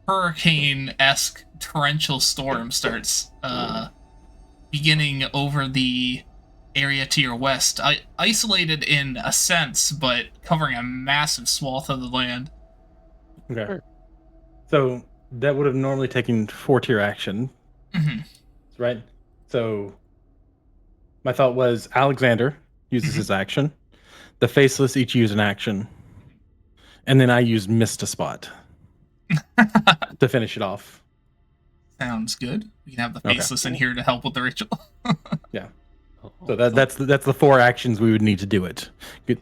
hurricane-esque torrential storm starts beginning over the area to your west. Isolated in a sense, but covering a massive swath of the land. Okay. Sure. So that would have normally taken 4-tier action. Mm-hmm. Right? So my thought was Alexander uses his action. The Faceless each use an action. And then I use Mist a Spot to finish it off. Sounds good. We can have the Faceless in here to help with the ritual. Yeah. So that's the 4 actions we would need to do it. Good.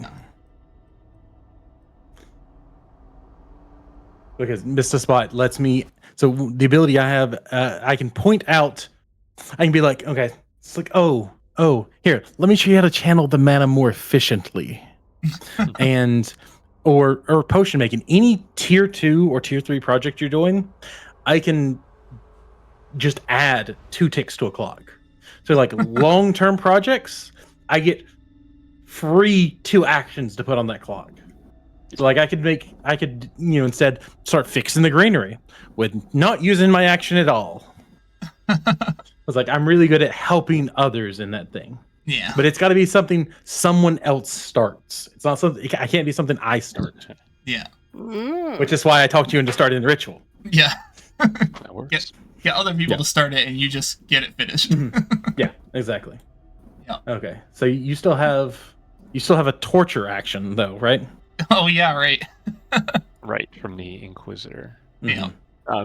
Because Mist a Spot lets me... So the ability I have, I can point out... I can be like, okay, it's like, oh, here, let me show you how to channel the mana more efficiently. And... Or potion making. Any tier 2 or tier 3 project you're doing, I can just add 2 ticks to a clock. So like long-term projects, I get free 2 actions to put on that clock. So like I could instead start fixing the greenery with not using my action at all. I was like, I'm really good at helping others in that thing. Yeah. But it's got to be something someone else starts. It's not something. I can't be something I start. Yeah. Which is why I talked you into starting the ritual. Yeah. That works. Get other people to start it, and you just get it finished. Yeah, exactly. Yeah. Okay. So you still have a torture action though, right? Oh yeah, right. Right, from the Inquisitor. Yeah.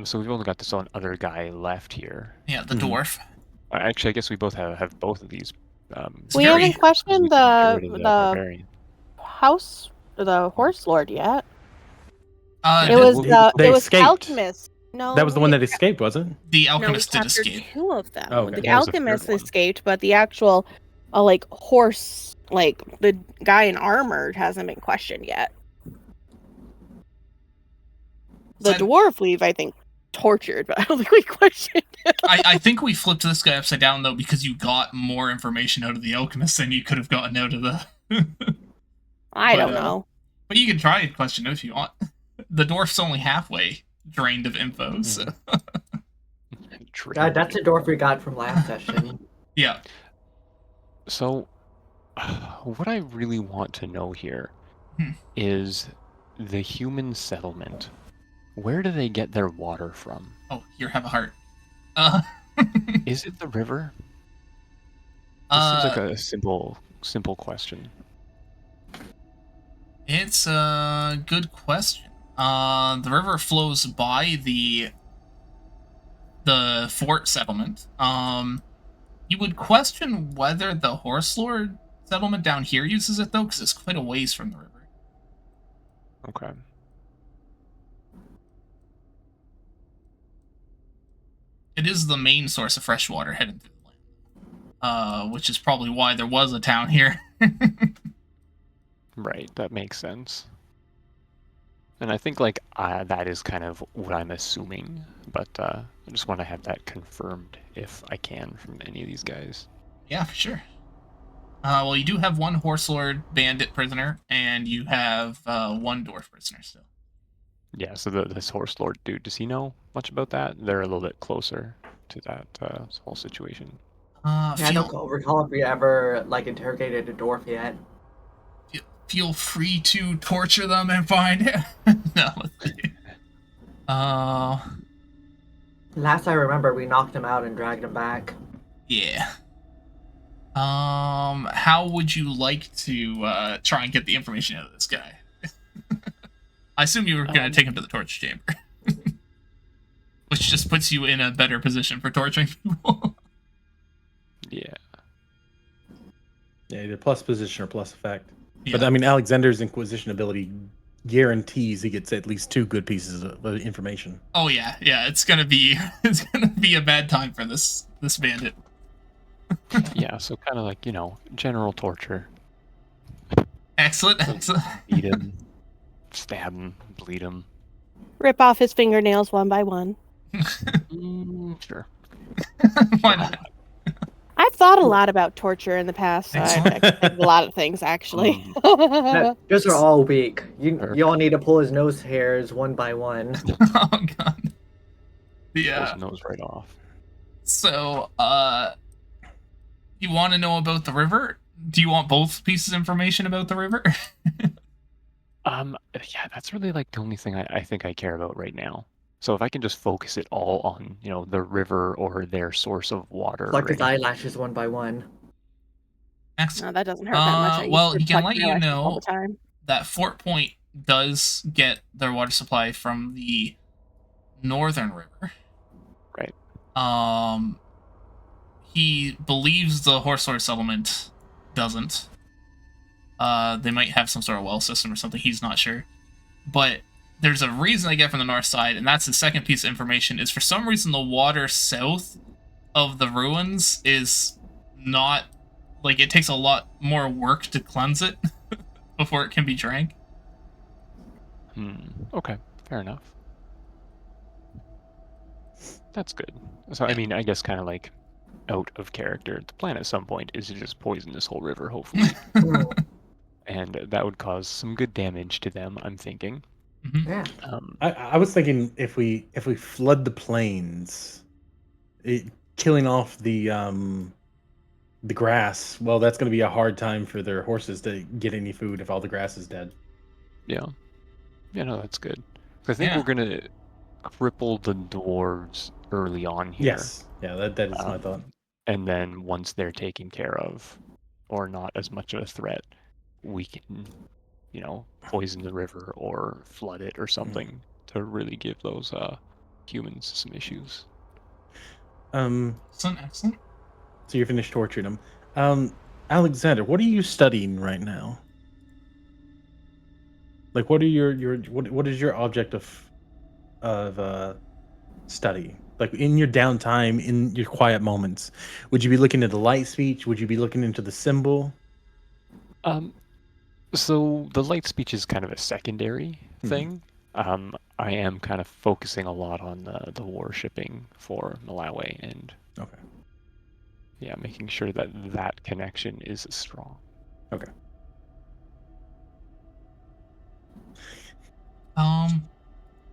So we've only got this one other guy left here. Yeah, the dwarf. Actually, I guess we both have both of these. We haven't questioned the house, the horse lord yet. It was alchemist. No, that was the one that escaped, wasn't it? The alchemist did escape. 2 of them. Oh, okay. The alchemist escaped, but the actual, horse, the guy in armor hasn't been questioned yet. The dwarf we've, I think, tortured, but I don't think we questioned him. I think we flipped this guy upside down, though, because you got more information out of the alchemist than you could have gotten out of the... I don't know. But you can try and question it if you want. The dwarf's only halfway drained of info, so... That's a dwarf we got from last session. Yeah. So, what I really want to know here is the human settlement. Where do they get their water from? Oh, here, have a heart. Is it the river? This seems like a simple question. It's a good question. The river flows by the fort settlement. You would question whether the Horse Lord settlement down here uses it, though, because it's quite a ways from the river. Okay. it is the main source of fresh water heading through the land, which is probably why there was a town here. Right, that makes sense. And I think like that is kind of what I'm assuming, but I just want to have that confirmed if I can from any of these guys. Yeah, for sure. Well, you do have one Horse Lord bandit prisoner, and you have one dwarf prisoner still. Yeah, so this Horse Lord dude, does he know much about that? They're a little bit closer to that whole situation. I don't recall if we ever like interrogated a dwarf yet. Feel free to torture them and find it. No, let's see. Last I remember, we knocked him out and dragged him back. Yeah. How would you like to try and get the information out of this guy? I assume you were going to take him to the torture chamber. Which just puts you in a better position for torturing people. Yeah. Yeah, either plus position or plus effect. Yeah. But I mean, Alexander's Inquisition ability guarantees he gets at least 2 good pieces of information. Oh yeah, it's gonna be a bad time for this bandit. Yeah, so kind of like, general torture. Excellent. Beat him, stab him, bleed him. Rip off his fingernails one by one. Sure. Why not? I've thought a lot about torture in the past. I've expected a lot of things, actually. Those are all weak. You all need to pull his nose hairs one by one. Oh god. Yeah. Pull his nose right off. So, you want to know about the river? Do you want both pieces of information about the river? Yeah, that's really like the only thing I think I care about right now. So if I can just focus it all on, the river or their source of water. Pluck his eyelashes one by one. Excellent. No, that doesn't hurt that much. Well, he can let you know that Fort Point does get their water supply from the northern river. Right. He believes the Horse Lord settlement doesn't. They might have some sort of well system or something. He's not sure. But there's a reason I get from the north side, and that's the second piece of information, is for some reason the water south of the ruins is not, like, it takes a lot more work to cleanse it before it can be drank. Okay, fair enough. That's good. So, I mean, I guess kind of like out of character, the plan at some point is to just poison this whole river, hopefully. And that would cause some good damage to them, I'm thinking. Mm-hmm. Yeah. I was thinking if we flood the plains, killing off the grass, well, that's going to be a hard time for their horses to get any food if all the grass is dead. Yeah. Yeah, no, that's good. I think we're going to cripple the dwarves early on here. Yes. Yeah, that is my thought. And then once they're taken care of, or not as much of a threat, we can, poison the river or flood it or something to really give those humans some issues. Excellent. So you're finished torturing them. Alexander, what are you studying right now? Like, what are what is your object of study? Like, in your downtime, in your quiet moments, would you be looking at the light speech? Would you be looking into the symbol? So the light speech is kind of a secondary thing. I am kind of focusing a lot on the worshipping for Malawi and making sure that connection is strong. Okay.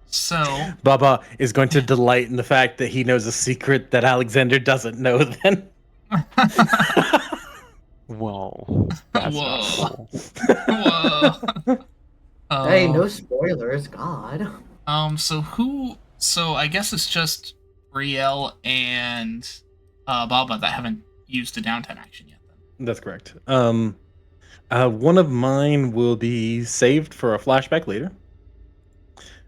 So Baba is going to delight in the fact that he knows a secret that Alexander doesn't know then. Whoa. That's not cool. Whoa. Hey, no spoilers, God. So I guess it's just Riel and Baba that haven't used the downtime action yet then. That's correct. One of mine will be saved for a flashback later.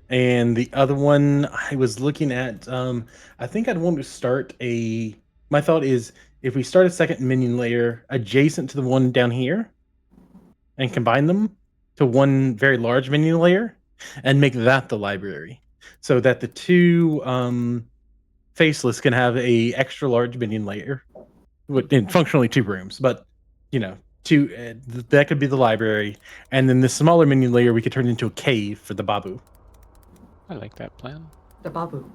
And the other one I was looking at, I think I'd want to start my thought is if we start a second minion layer adjacent to the one down here and combine them to one very large minion layer and make that the library so that the two Faceless can have a extra large minion layer, in functionally 2 rooms, but two. That could be the library, and then the smaller minion layer we could turn into a cave for the Babu. I like that plan. The Babu.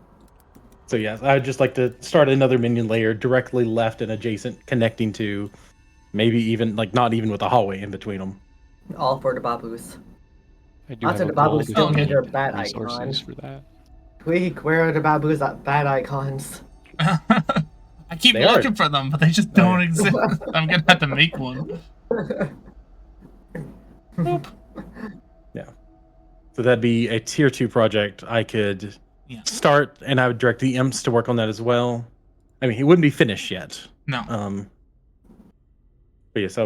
So yeah, I'd just like to start another minion layer directly left and adjacent, connecting to maybe even not even with a hallway in between them. All for the Babus. I do Also, have the a goal Babus to still need their keep bat resources icons. for that. Tweak, where are the Babus at bat icons? I keep looking for them, but they just don't exist. I'm gonna have to make one. Boop. Yeah. So that'd be a tier 2 project I could start, and I would direct the imps to work on that as well. I mean, he wouldn't be finished yet. No. But yes, I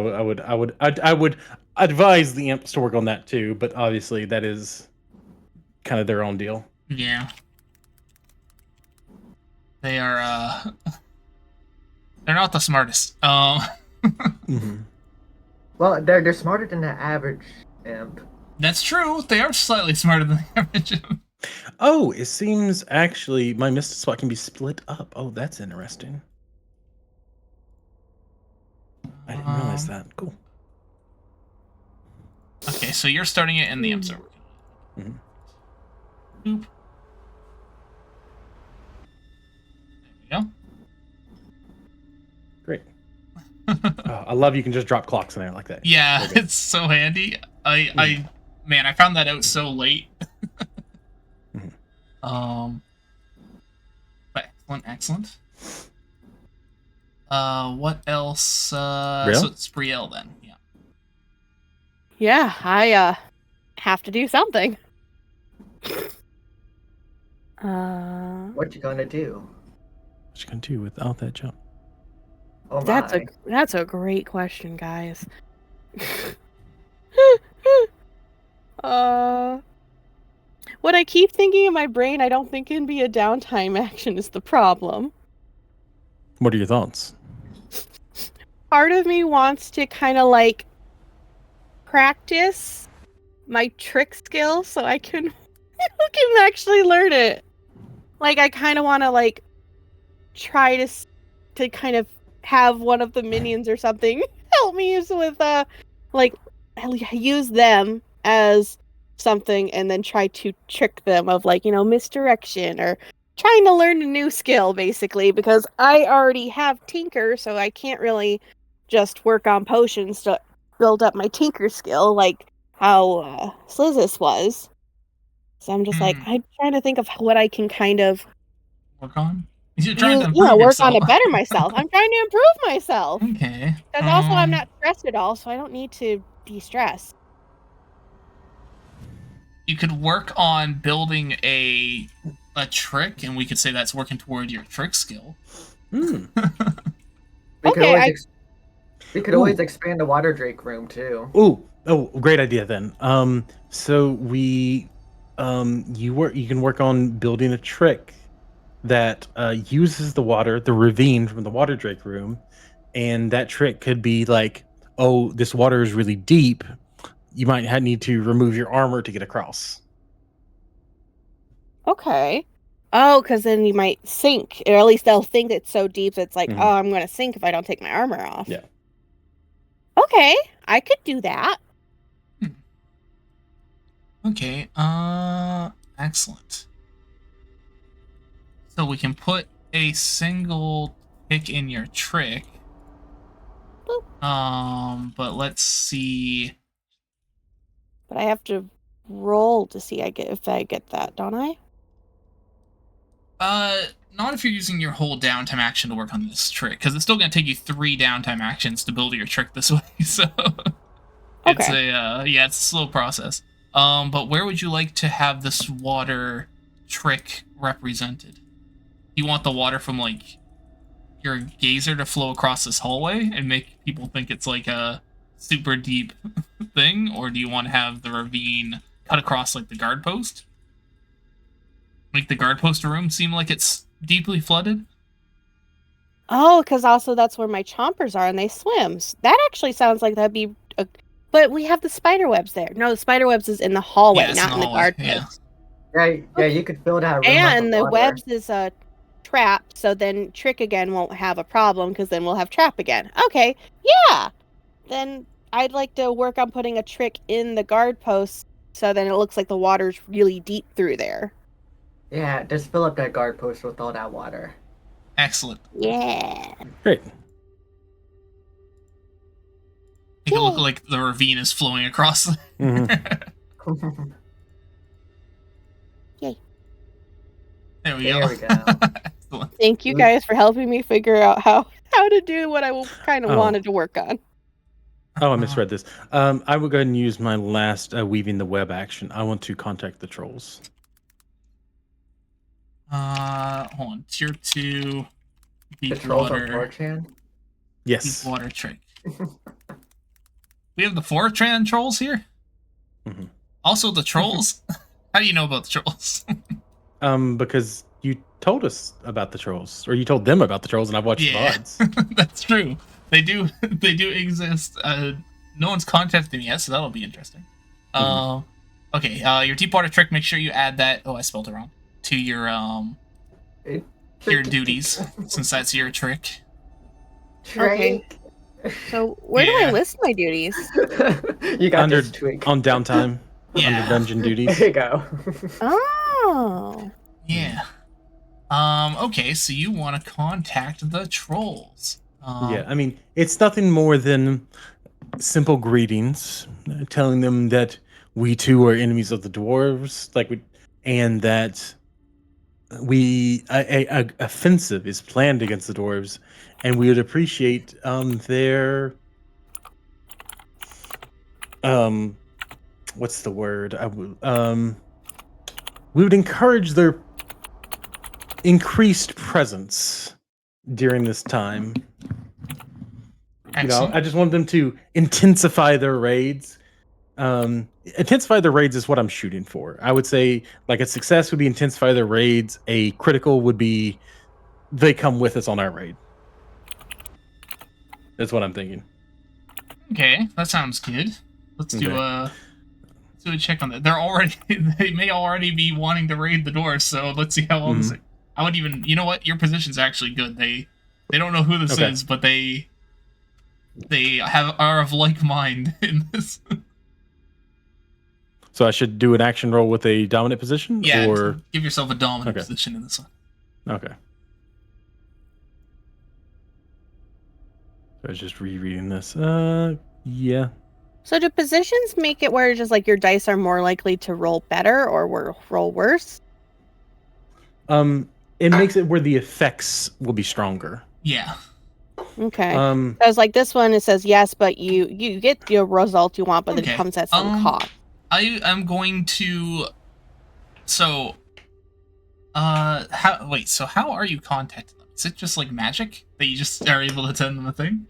would advise the imps to work on that too. But obviously, that is kind of their own deal. Yeah. They are. They're not the smartest. Mm-hmm. Well, they're smarter than the average imp. That's true. They are slightly smarter than the average imp. Oh, it seems actually my Mystic Spot can be split up. Oh, that's interesting. I didn't realize that. Cool. Okay, so you're starting it, and the imps are working. Mm-hmm. Boop. There we go. Great. I love you can just drop clocks in there like that. Yeah, it's so handy. I found that out so late. But excellent. What else? Brielle? So it's Brielle then. Yeah. Yeah, I have to do something. What you gonna do? What you gonna do without that jump? Oh That's a great question, guys. What I keep thinking in my brain, I don't think can be a downtime action is the problem. What are your thoughts? Part of me wants to kind of practice my trick skill so I can actually learn it. I kind of want to try to kind of have one of the minions or something help me use use them as something and then try to trick them of misdirection or trying to learn a new skill basically, because I already have Tinker, so I can't really just work on potions to build up my Tinker skill like how Slizzis was. So I'm just I'm trying to think of what I can kind of work on. You're trying to improve work yourself. on to better myself. I'm trying to improve myself. Okay. Because also I'm not stressed at all, so I don't need to de-stress. You could work on building a trick, and we could say that's working toward your trick skill. Hmm. We could always expand the water drake room too. Oh, great idea then. So we, you can work on building a trick that uses the ravine from the water drake room, and that trick could be this water is really deep. You might need to remove your armor to get across. Okay. Oh, because then you might sink, or at least they'll think it's so deep that it's oh, I'm going to sink if I don't take my armor off. Yeah. Okay, I could do that. Okay, excellent. So we can put a single tick in your trick. Boop. But let's see. But I have to roll to see if I get that, don't I? Not if you're using your whole downtime action to work on this trick, because it's still going to take you 3 downtime actions to build your trick this way, so... It's it's a slow process. But where would you like to have this water trick represented? You want the water from, your geyser to flow across this hallway and make people think it's, a super deep thing? Or do you want to have the ravine cut across, the guard post? Make the guard post room seem like it's deeply flooded? Oh, because also that's where my chompers are and they swim. That actually sounds like that'd be... But we have the spider webs there. No, the spider webs is in the hallway, not in the guard post. Yeah, you could fill that room and up the with webs is trap, so then Trick again won't have a problem because then we'll have trap again. Okay, yeah. Then I'd like to work on putting a Trick in the guard post so then it looks like the water's really deep through there. Yeah, just fill up that guard post with all that water. Excellent. Yeah. Great. Make it look like the ravine is flowing across. Mm-hmm. Yay. There we There we go. Excellent. Thank you guys for helping me figure out how to do what I kind of wanted to work on. Oh, I misread this. I will go ahead and use my last weaving the web action. I want to contact the trolls. Hold on. Tier 2. The Deep trolls on water. 4chan? Yes. Deep water Trick. We have the 4chan trolls here? Mm-hmm. Also the trolls? How do you know about the trolls? Because you told us about the trolls, or you told them about the trolls, and I've watched the VODs. That's true. They do exist. No one's contacted me yet, so that'll be interesting. Okay, your deep water Trick, make sure you add that. Oh, I spelled it wrong. To your duties, since that's your trick. Okay. So where do I list my duties? You got this tweak. On downtime. Yeah. Under dungeon duties. There you go. Oh. Yeah. Okay, so you want to contact the trolls. Yeah, I mean, it's nothing more than simple greetings, telling them that we too are enemies of the dwarves, and that a offensive is planned against the dwarves, and we would appreciate their what's the word? We would encourage their increased presence during this time. Excellent. I just want them to intensify their raids. Intensify their raids is what I'm shooting for. I would say a success would be intensify their raids. A critical would be they come with us on our raid. That's what I'm thinking. Okay, that sounds good. Let's do a check on that. They may already be wanting to raid the door, so let's see how long this. I would even, you know what? Your position's actually good. They don't know who this is, but they are of like mind in this. So I should do an action roll with a dominant position? Yeah, or give yourself a dominant position in this one. Okay. So I was just rereading this. Yeah. So do positions make it where just your dice are more likely to roll better or roll worse? It makes it where the effects will be stronger. Yeah. Okay. Because this one, it says yes, but you get your result you want, but then it comes at some cost. I am going to. So, how are you contacting them? Is it just magic that you just are able to send them a thing?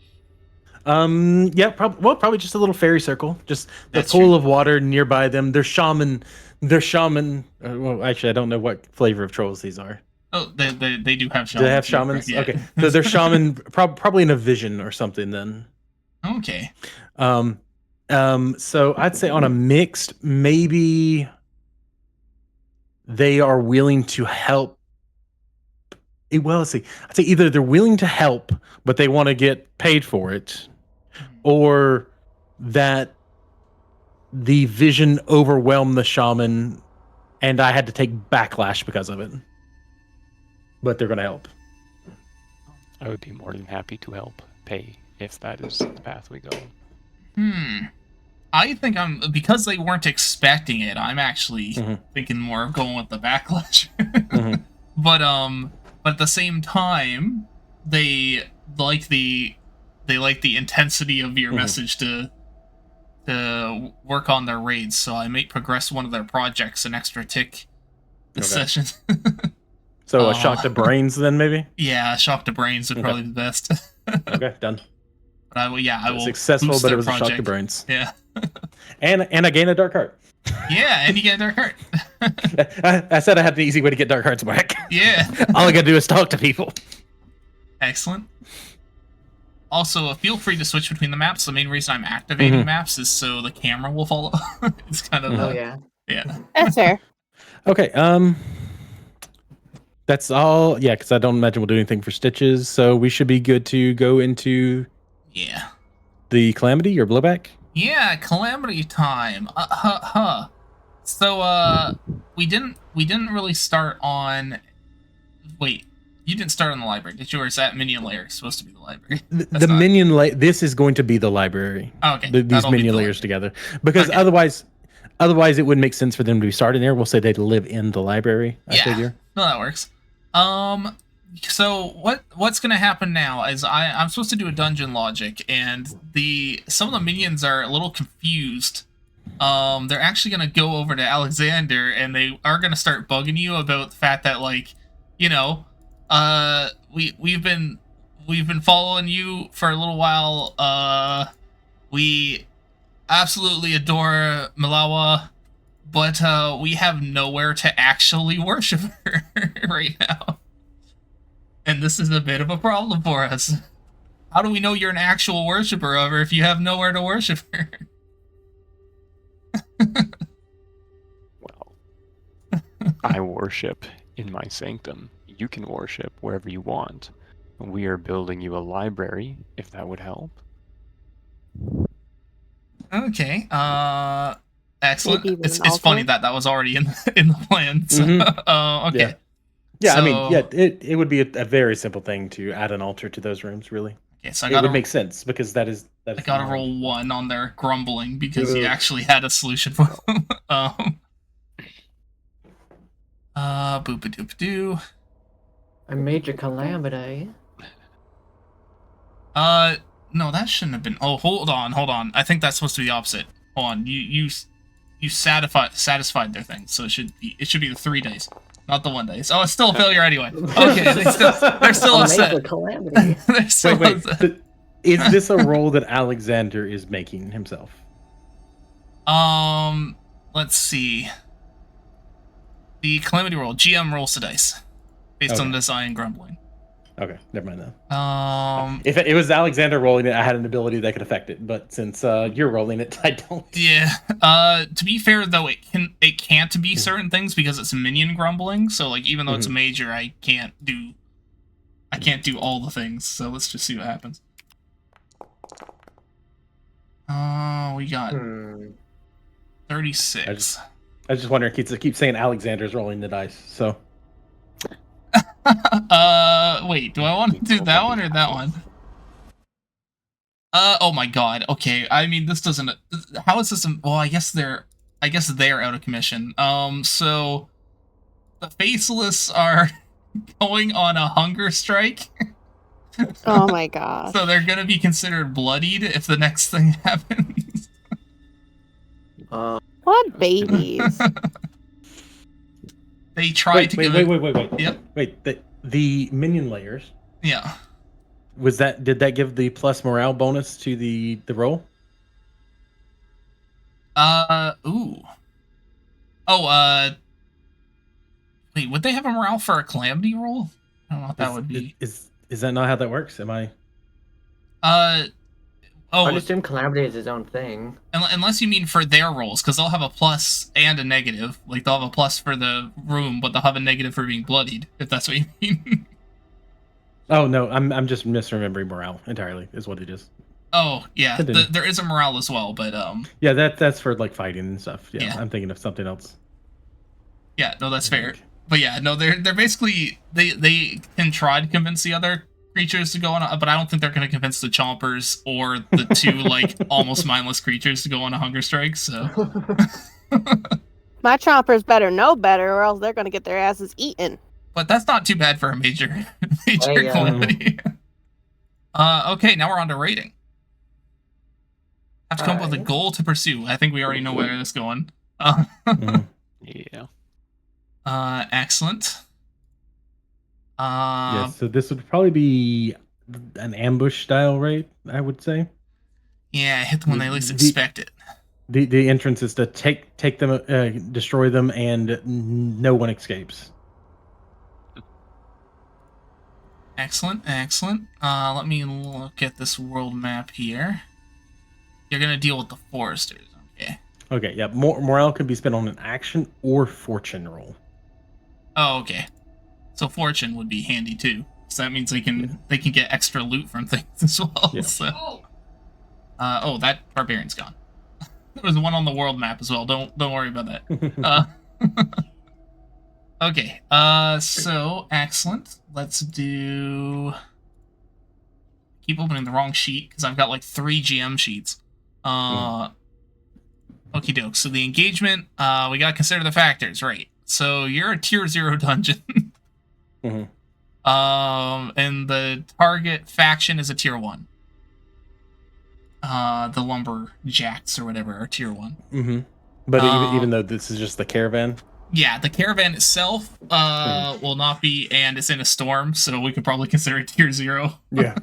Yeah, probably just a little fairy circle, just the pool of water nearby them. They're shaman. Well, actually, I don't know what flavor of trolls these are. Oh, they do have shamans. Do they have shamans? Yeah. Okay, so they're shaman, probably in a vision or something then. Okay. So I'd say on a mixed, maybe they are willing to help. Well, let's see. I'd say either they're willing to help, but they want to get paid for it, or that the vision overwhelmed the shaman and I had to take backlash because of it. But they're going to help. I would be more than happy to help pay if that is the path we go. I think because they weren't expecting it, I'm actually thinking more of going with the backlash. But at the same time, they like the intensity of your message to work on their raids, so I may progress one of their projects an extra tick this session. So a shock to brains then, maybe? Yeah, a shock to brains would probably be the best. Okay, done. But I will successful, but it was project. A shock to brains. Yeah. and I gain a dark heart. Yeah, and you get a dark heart. I said I had an easy way to get dark hearts back. Yeah. All I gotta do is talk to people. Excellent. Also, feel free to switch between the maps. The main reason I'm activating maps is so the camera will follow. It's kind of yeah. That's fair. Okay. That's all. Yeah, because I don't imagine we'll do anything for stitches. So we should be good to go into the calamity or blowback. Yeah, calamity time. So we didn't really start on. Wait, you didn't start on the library, did you? Or is that minion layer supposed to be the library? The minion layer. This is going to be the library. Oh, okay, these minion layers together, because otherwise it wouldn't make sense for them to be starting there. We'll say they'd live in the library. I figure. No, that works. So what's gonna happen now is I'm supposed to do a dungeon logic, and some of the minions are a little confused. They're actually gonna go over to Alexander, and they are gonna start bugging you about the fact that, like, you know, we've been following you for a little while. We absolutely adore Malawa, but we have nowhere to actually worship her right now. And this is a bit of a problem for us. How do we know you're an actual worshiper of her if you have nowhere to worship her? Well, I worship in my sanctum. You can worship wherever you want. We are building you a library, if that would help. Okay. Excellent. It's funny that was already in the plan. So, okay. Yeah, so, I mean, it would be a very simple thing to add an altar to those rooms, really. Okay, so it would make sense, because that is I gotta roll 1 on their grumbling, because you actually had a solution for them. Boop-a-doop-a-doo. A major calamity. No, that shouldn't have been. Oh, hold on. I think that's supposed to be the opposite. Hold on. You satisfied their thing, so it should be the 3 days, not the 1 day. Oh, it's still a failure anyway. Okay, they're still upset. Major calamity. They're still upset. Is this a roll that Alexander is making himself? Let's see. The calamity roll. GM rolls the dice based on design grumbling. Okay, never mind that. If it was Alexander rolling it, I had an ability that could affect it, but since you're rolling it, I don't. Yeah. To be fair though, it can't be certain things because it's minion grumbling. So, like, even though it's a major, I can't do all the things. So let's just see what happens. We got 36. I was just wondering. Keep saying Alexander's rolling the dice. So. Wait. Do I want to do that one or that one? Oh my god. Okay. I mean, this doesn't. How is this? Well, I guess they're out of commission. So the Faceless are going on a hunger strike. Oh my god. So they're gonna be considered bloodied if the next thing happens. What babies? They tried to wait. Yep. Wait, the minion layers. Yeah. Did that give the plus morale bonus to the roll? Ooh. Oh, wait, would they have a morale for a calamity roll? I don't know what that would be. Is that not how that works? Am I? I assume calamity is his own thing. Unless you mean for their rolls, because they'll have a plus and a negative. Like, they'll have a plus for the room, but they'll have a negative for being bloodied, if that's what you mean. Oh no, I'm just misremembering morale entirely. Is what it is. Oh yeah, there is a morale as well, but yeah, that's for like fighting and stuff. Yeah, I'm thinking of something else. Yeah, no, that's fair. But yeah, no, they're basically they can try to convince the other creatures to go on, but I don't think they're going to convince the Chompers or the 2 like almost mindless creatures to go on a hunger strike. So my Chompers better know better, or else they're going to get their asses eaten. But that's not too bad for a major calamity. Okay, now we're on to rating. Have to come up with a goal to pursue. I think we already know where this is going. Yeah. Excellent. Yeah, so this would probably be an ambush style raid, I would say. Yeah, hit them when they least expect it. The entrance is to take them, destroy them, and no one escapes. Excellent. Let me look at this world map here. You're gonna deal with the foresters, okay? Okay, yeah. Morale could be spent on an action or fortune roll. Oh, okay. So fortune would be handy too. So that means they can get extra loot from things as well. Yeah. So, that barbarian's gone. There was one on the world map as well. Don't worry about that. Okay. So excellent. Let's do. Keep opening the wrong sheet because I've got like 3 GM sheets. Okie doke. So the engagement. We gotta consider the factors, right? So you're a tier 0 dungeon. And the target faction is a tier 1. The lumberjacks or whatever are tier 1. But even though this is just the caravan. Yeah, the caravan itself will not be, and it's in a storm, so we could probably consider it tier 0. Yeah.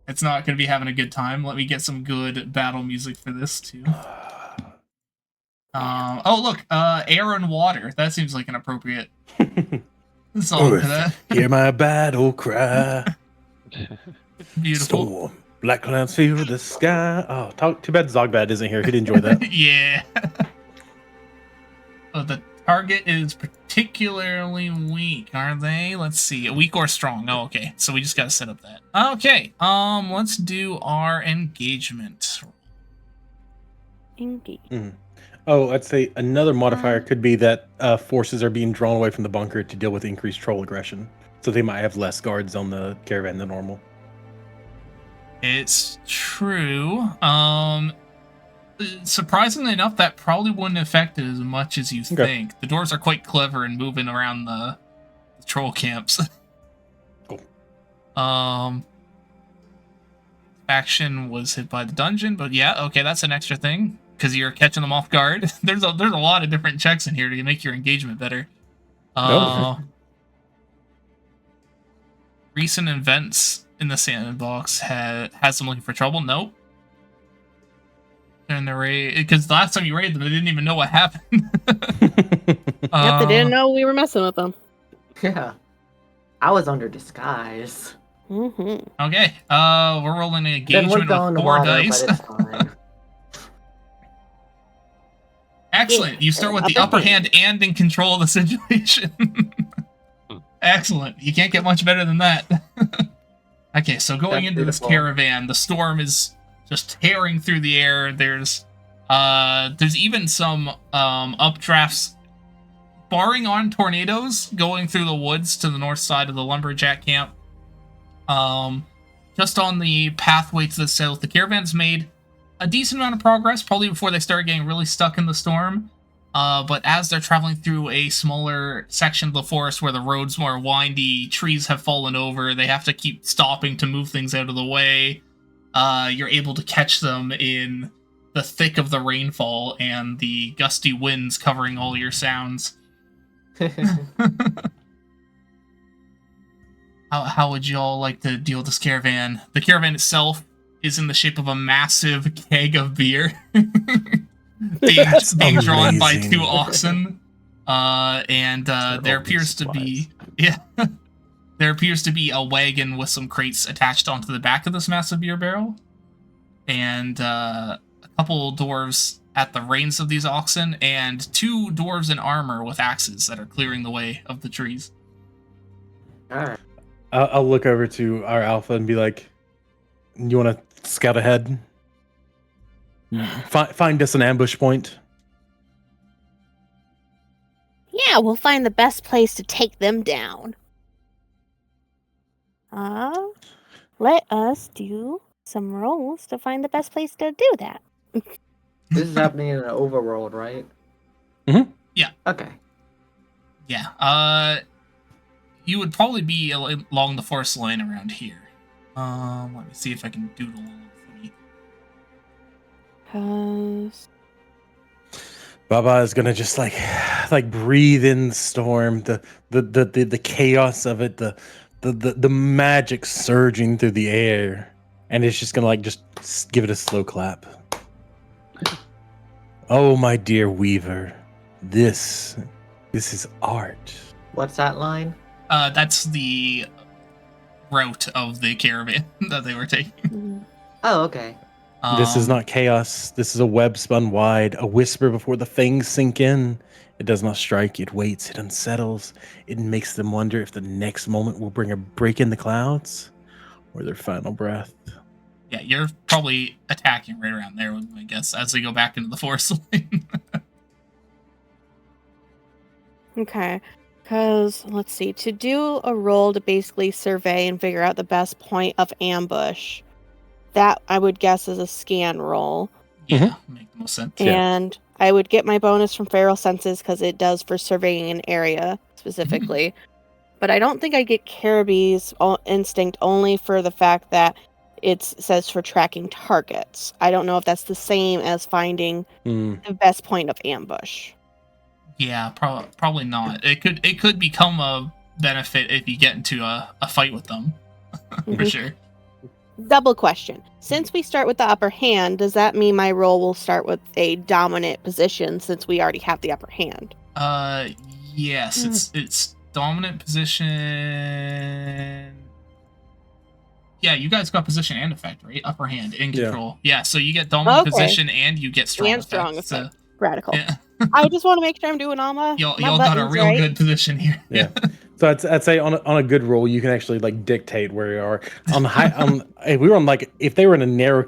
It's not going to be having a good time. Let me get some good battle music for this too. Look, air and water. That seems like an appropriate song for that. Hear my battle cry. Beautiful. Storm. Black clouds fill the sky. Oh, too bad Zogbad isn't here. He'd enjoy that. Yeah. The target is particularly weak, are they? Let's see. Weak or strong? Oh, okay. So we just gotta set up that. Okay. Let's do our engagement. Engage. I'd say another modifier could be that forces are being drawn away from the bunker to deal with increased troll aggression. So they might have less guards on the caravan than normal. It's true. Surprisingly enough, that probably wouldn't affect it as much as you think. The dwarves are quite clever in moving around the troll camps. Cool. Faction was hit by the dungeon, but yeah, okay, that's an extra thing because you're catching them off guard. There's a lot of different checks in here to make your engagement better. Recent events in the sandbox has them looking for trouble. Nope. And the raid, because the last time you raided them, they didn't even know what happened. Yep, they didn't know we were messing with them. Yeah, I was under disguise. Okay, we're rolling an engagement with 4 dice. Excellent. You start with the upper hand and in control of the situation. Excellent. You can't get much better than that. Okay, so going into this caravan, the storm is just tearing through the air. There's even some updrafts, barring on tornadoes, going through the woods to the north side of the lumberjack camp. Just on the pathway to the south, the caravan's made a decent amount of progress, probably before they start getting really stuck in the storm. But as they're traveling through a smaller section of the forest where the road's more windy, trees have fallen over, they have to keep stopping to move things out of the way. You're able to catch them in the thick of the rainfall and the gusty winds covering all your sounds. How would you all like to deal with this caravan? The caravan itself is in the shape of a massive keg of beer. being drawn by 2 oxen. And there appears to be... Yeah. There appears to be a wagon with some crates attached onto the back of this massive beer barrel. And a couple dwarves at the reins of these oxen, and 2 dwarves in armor with axes that are clearing the way of the trees. Alright. I'll look over to our alpha and be like, you want to scout ahead? Find us an ambush point. Yeah, we'll find the best place to take them down. Let us do some rolls to find the best place to do that. This is happening in an overworld, right? Yeah. Okay. Yeah. You would probably be along the forest line around here. Let me see if I can doodle a little thingy. Baba is gonna just like breathe in the storm, the chaos of it, the magic surging through the air, and it's just gonna just give it a slow clap. Oh, my dear Weaver, this is art. What's that line? That's the route of the caravan that they were taking. Oh, okay. This is not chaos. This is a web spun wide, a whisper before the fangs sink in. It does not strike, it waits, it unsettles. It makes them wonder if the next moment will bring a break in the clouds or their final breath. Yeah, you're probably attacking right around there, I guess, as we go back into the forest line. Okay. Because, let's see, to do a roll to basically survey and figure out the best point of ambush, that I would guess is a scan roll. Yeah, make the most sense. And I would get my bonus from feral senses because it does for surveying an area specifically. But I don't think I get Caribee's instinct only for the fact that it says for tracking targets. I don't know if that's the same as finding the best point of ambush. Yeah, probably not. It could become a benefit if you get into a fight with them, for sure. Double question. Since we start with the upper hand, does that mean my roll will start with a dominant position since we already have the upper hand? Yes, it's dominant position. Yeah, you guys got position and effect, right? Upper hand in control. Yeah, so you get dominant position and you get strong effect. So, radical. Yeah. I just want to make sure I'm doing all my y'all got a real good position here. Yeah. So I'd say on a good roll, you can actually like dictate where you are. On high, if we were on like if they were in a narrow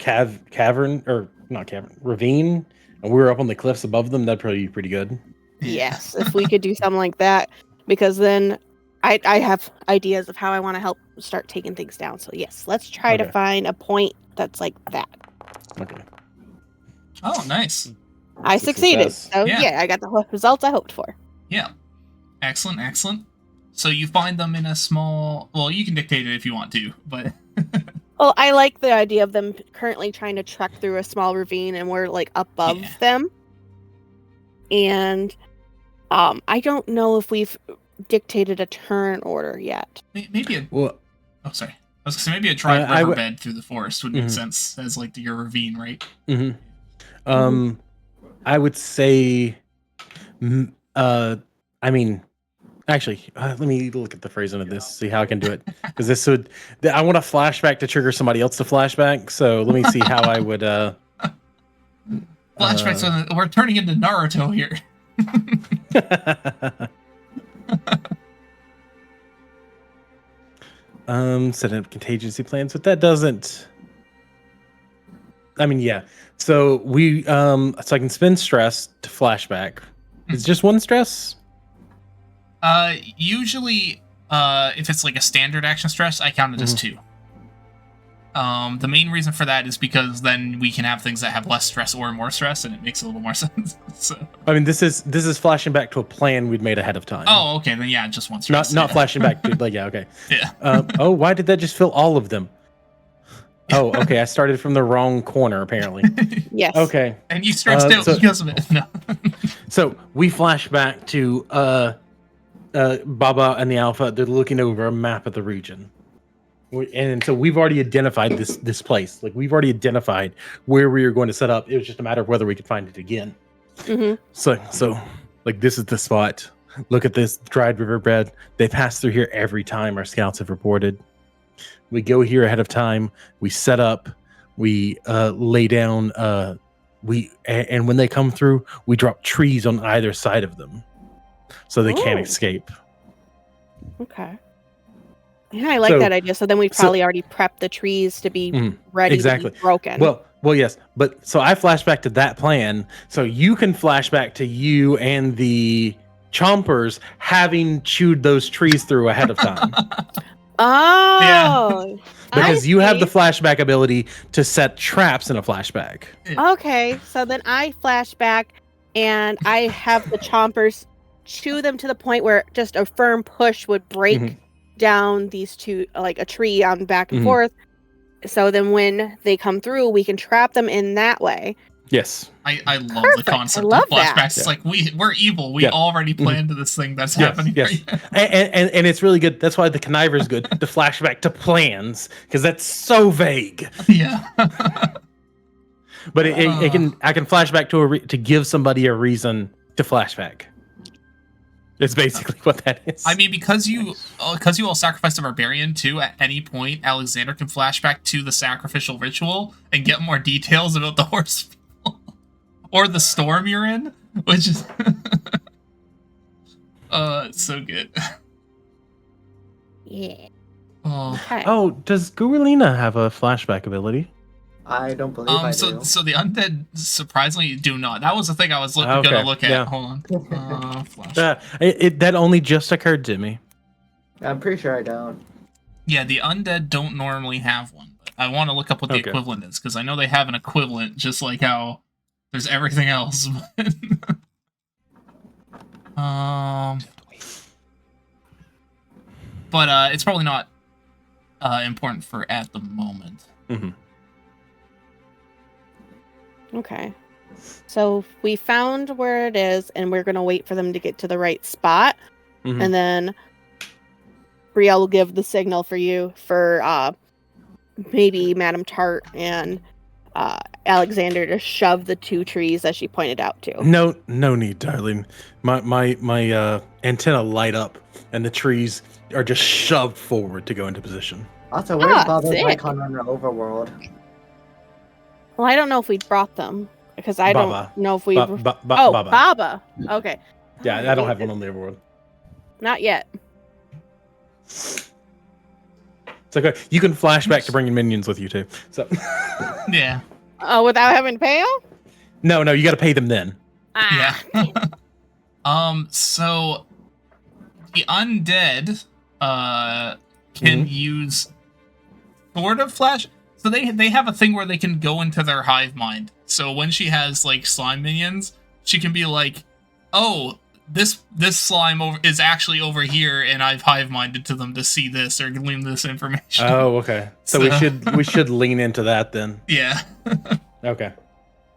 ravine, and we were up on the cliffs above them, that'd probably be pretty good. Yes, if we could do something like that, because then I have ideas of how I want to help start taking things down. So yes, let's try to find a point that's like that. Okay. Oh, nice. I succeeded. So yeah, I got the results I hoped for. Yeah. Excellent. So you find them in a small... Well, you can dictate it if you want to, but... Well, I like the idea of them currently trying to trek through a small ravine and we're like above them. And I don't know if we've dictated a turn order yet. Maybe a... Well, oh, sorry. I was going to say maybe a dry riverbed through the forest would make sense as like your ravine, right? I would say, actually, let me look at the phrasing of this, see how I can do it. Because this would, I want a flashback to trigger somebody else to flashback. So let me see how I would. Flashbacks, we're turning into Naruto here. Setting up contingency plans, but that doesn't. Yeah. So we so I can spend stress to flashback. It's just one stress? Usually if it's like a standard action stress, I count it as 2. The main reason for that is because then we can have things that have less stress or more stress, and it makes a little more sense. So this is flashing back to a plan we'd made ahead of time. Oh, okay, then yeah, just one stress. Not flashing back to okay. Yeah. Why did that just fill all of them? Oh, okay. I started from the wrong corner, apparently. Yes. Okay. And you stretched out because of it. No. So we flash back to Baba and the Alpha. They're looking over a map of the region. And so we've already identified this place. Like, we've already identified where we were going to set up. It was just a matter of whether we could find it again. So like, this is the spot. Look at this dried riverbed. They pass through here every time our scouts have reported. We go here ahead of time. We set up. We lay down. And when they come through, we drop trees on either side of them, so they can't escape. Okay. Yeah, I like that idea. So then we've probably already prepped the trees to be ready to be broken. Well, yes. But so I flash back to that plan. So you can flash back to you and the chompers having chewed those trees through ahead of time. Oh, yeah. Because you have the flashback ability to set traps in a flashback. Okay, so then I flash back and I have the chompers chew them to the point where just a firm push would break down these two, like a tree on back and forth. So then when they come through, we can trap them in that way. Yes. I love the concept of flashbacks. It's like we're evil. We already planned this thing that's happening. Yes. And it's really good. That's why the conniver is good to flashback to plans, because that's so vague. Yeah. But I can flashback to give somebody a reason to flashback. It's basically what that is. I mean, because you all sacrificed a barbarian too. At any point, Alexander can flash back to the sacrificial ritual and get more details about the horse people or the storm you're in, which is it's so good. Yeah. Oh. Okay. Oh, does Gurulina have a flashback ability? I don't believe I do. So the undead surprisingly do not. That was the thing I was Okay, gonna look at. yeah. Hold on. Flash. That only just occurred to me. I'm pretty sure I don't. Yeah, the undead don't normally have one. But I want to look up what the equivalent is because I know they have an equivalent, just like how there's everything else. But it's probably not important for at the moment. Mm-hmm. Okay. So we found where it is, and we're gonna wait for them to get to the right spot, and then Brielle will give the signal for you for maybe Madame Tart and Alexander to shove the 2 trees that she pointed out to. No need, darling. My antenna light up, and the trees are just shoved forward to go into position. Also, where's Baba's sick. icon on the overworld? Well, I don't know if we brought them because I Baba. don't know if we. Baba. Baba. Okay. Yeah, I don't have one on the overworld. Not yet. It's okay. You can flash back to bringing minions with you too. So. Yeah. Oh, without having to pay them? No, you got to pay them then. Yeah. So the undead can use sort of flash. So they have a thing where they can go into their hive mind. So when she has like slime minions, she can be like, "Oh, this slime is actually over here, and I've hive minded to them to see this or glean this information." Oh, okay. So we should lean into that then. Yeah. Okay.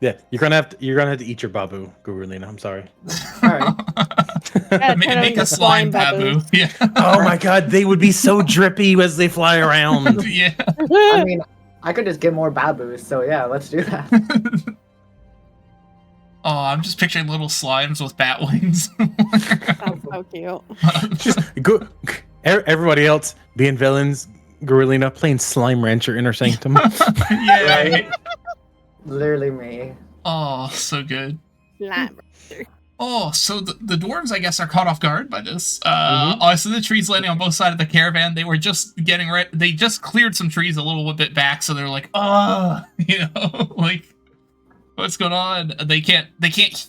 Yeah, you're gonna have to eat your babu, Gurulina. I'm sorry. All right. Make a slime babu. Yeah. Oh my god, they would be so drippy as they fly around. Yeah. I mean, I could just get more babus, so yeah, let's do that. Oh, I'm just picturing little slimes with bat wings. That's so cute. Just go. Everybody else being villains. Gurulina playing Slime Rancher Inner Sanctum. Yeah. Right? Literally me. Oh, so good. Slime. Oh, so the dwarves, I guess, are caught off guard by this. Oh, so the trees landing on both sides of the caravan. They were just getting ready. They just cleared some trees a little bit back, so they're like, like, what's going on? They can't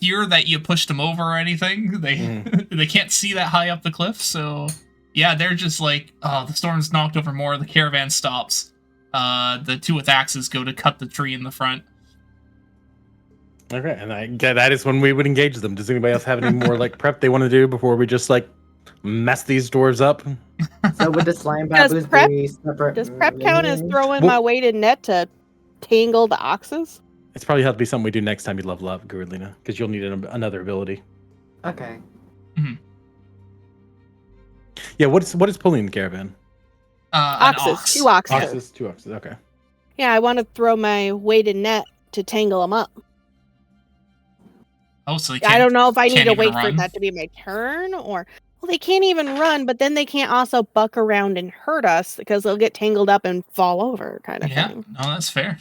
hear that you pushed them over or anything. They can't see that high up the cliff. So yeah, they're just like, oh, the storm's knocked over more. The caravan stops. The 2 with axes go to cut the tree in the front. Okay, and that is when we would engage them. Does anybody else have any more like prep they want to do before we just like mess these dwarves up? So would the slime babus be separate? Does prep count as throwing my weighted net to tangle the oxes? It's probably have to be something we do next time you level up, Gurulina, because you'll need another ability. Okay. Mm-hmm. Yeah, what is pulling the caravan? Oxes. 2 oxes. 2 oxes. Okay. Yeah, I want to throw my weighted net to tangle them up. Oh, so I don't know if I need to wait for that to be my turn or... Well, they can't even run, but then they can't also buck around and hurt us because they'll get tangled up and fall over kind of thing. Yeah, no, that's fair.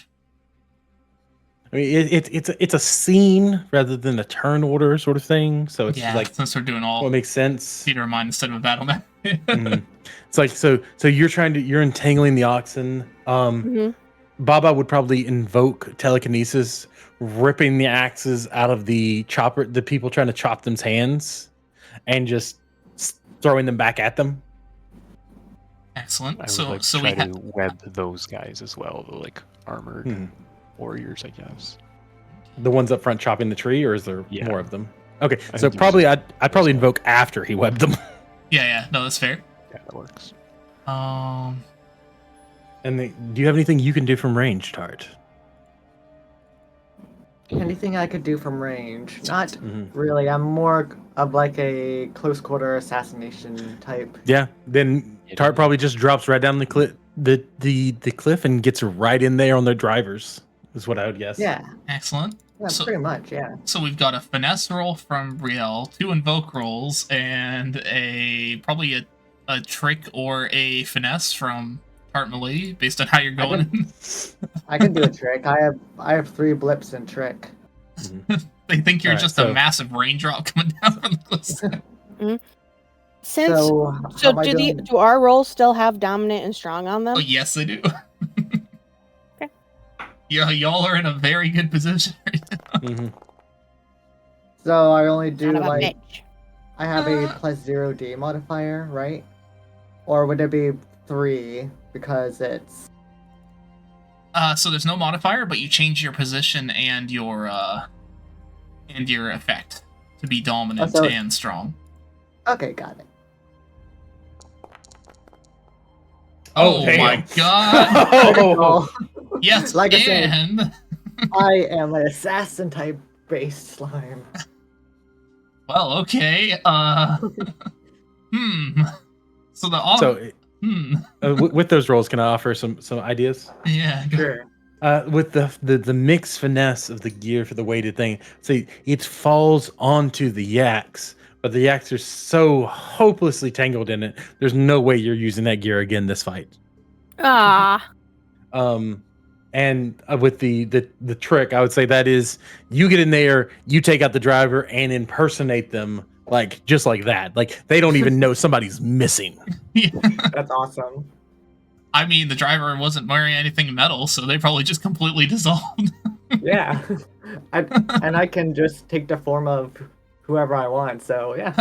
I mean, it's a scene rather than a turn order sort of thing. So it's like since we're doing all what makes sense. theater of mind instead of a battle map. It's like so you're entangling the oxen. Baba would probably invoke telekinesis, ripping the axes out of the people trying to chop them's hands, and just throwing them back at them. Excellent. I would So try we to web those guys as well, the like armored warriors, I guess. The ones up front chopping the tree, or is there more of them? Okay, I so think probably I'd probably invoke after he webbed them. Yeah. No, that's fair. Yeah, that works. And do you have anything you can do from range, Tart? Anything I could do from range? Not really. I'm more of like a close quarter assassination type. Yeah, then Tart probably just drops right down the cliff and gets right in there on their drivers. Is what I would guess. Yeah. Excellent. Yeah, pretty much, yeah. So we've got a finesse roll from Brielle, 2 invoke rolls, and probably a trick or a finesse from Tart Milady, based on how you're going. I can do a trick. I have 3 blips in trick. They think you're just a massive raindrop coming down from the cliffs. So do our rolls still have dominant and strong on them? Oh, yes, they do. Okay. Yeah, y'all are in a very good position right now. So I only do I have a +0D modifier, right? Or would it be 3 because it's... So there's no modifier, but you change your position and your effect to be dominant and strong. Okay, got it. Oh my god! Oh. Yes, like and... I said, I am an assassin type based slime. Well, okay. So with those rolls, can I offer some ideas? Yeah, sure. With the mixed finesse of the gear for the weighted thing, see, it falls onto the yaks, but the yaks are so hopelessly tangled in it. There's no way you're using that gear again this fight. And with the trick, I would say that is you get in there, you take out the driver and impersonate them just like that. Like they don't even know somebody's missing. Yeah. That's awesome. I mean, the driver wasn't wearing anything metal, so they probably just completely dissolved. Yeah. And I can just take the form of whoever I want, so yeah.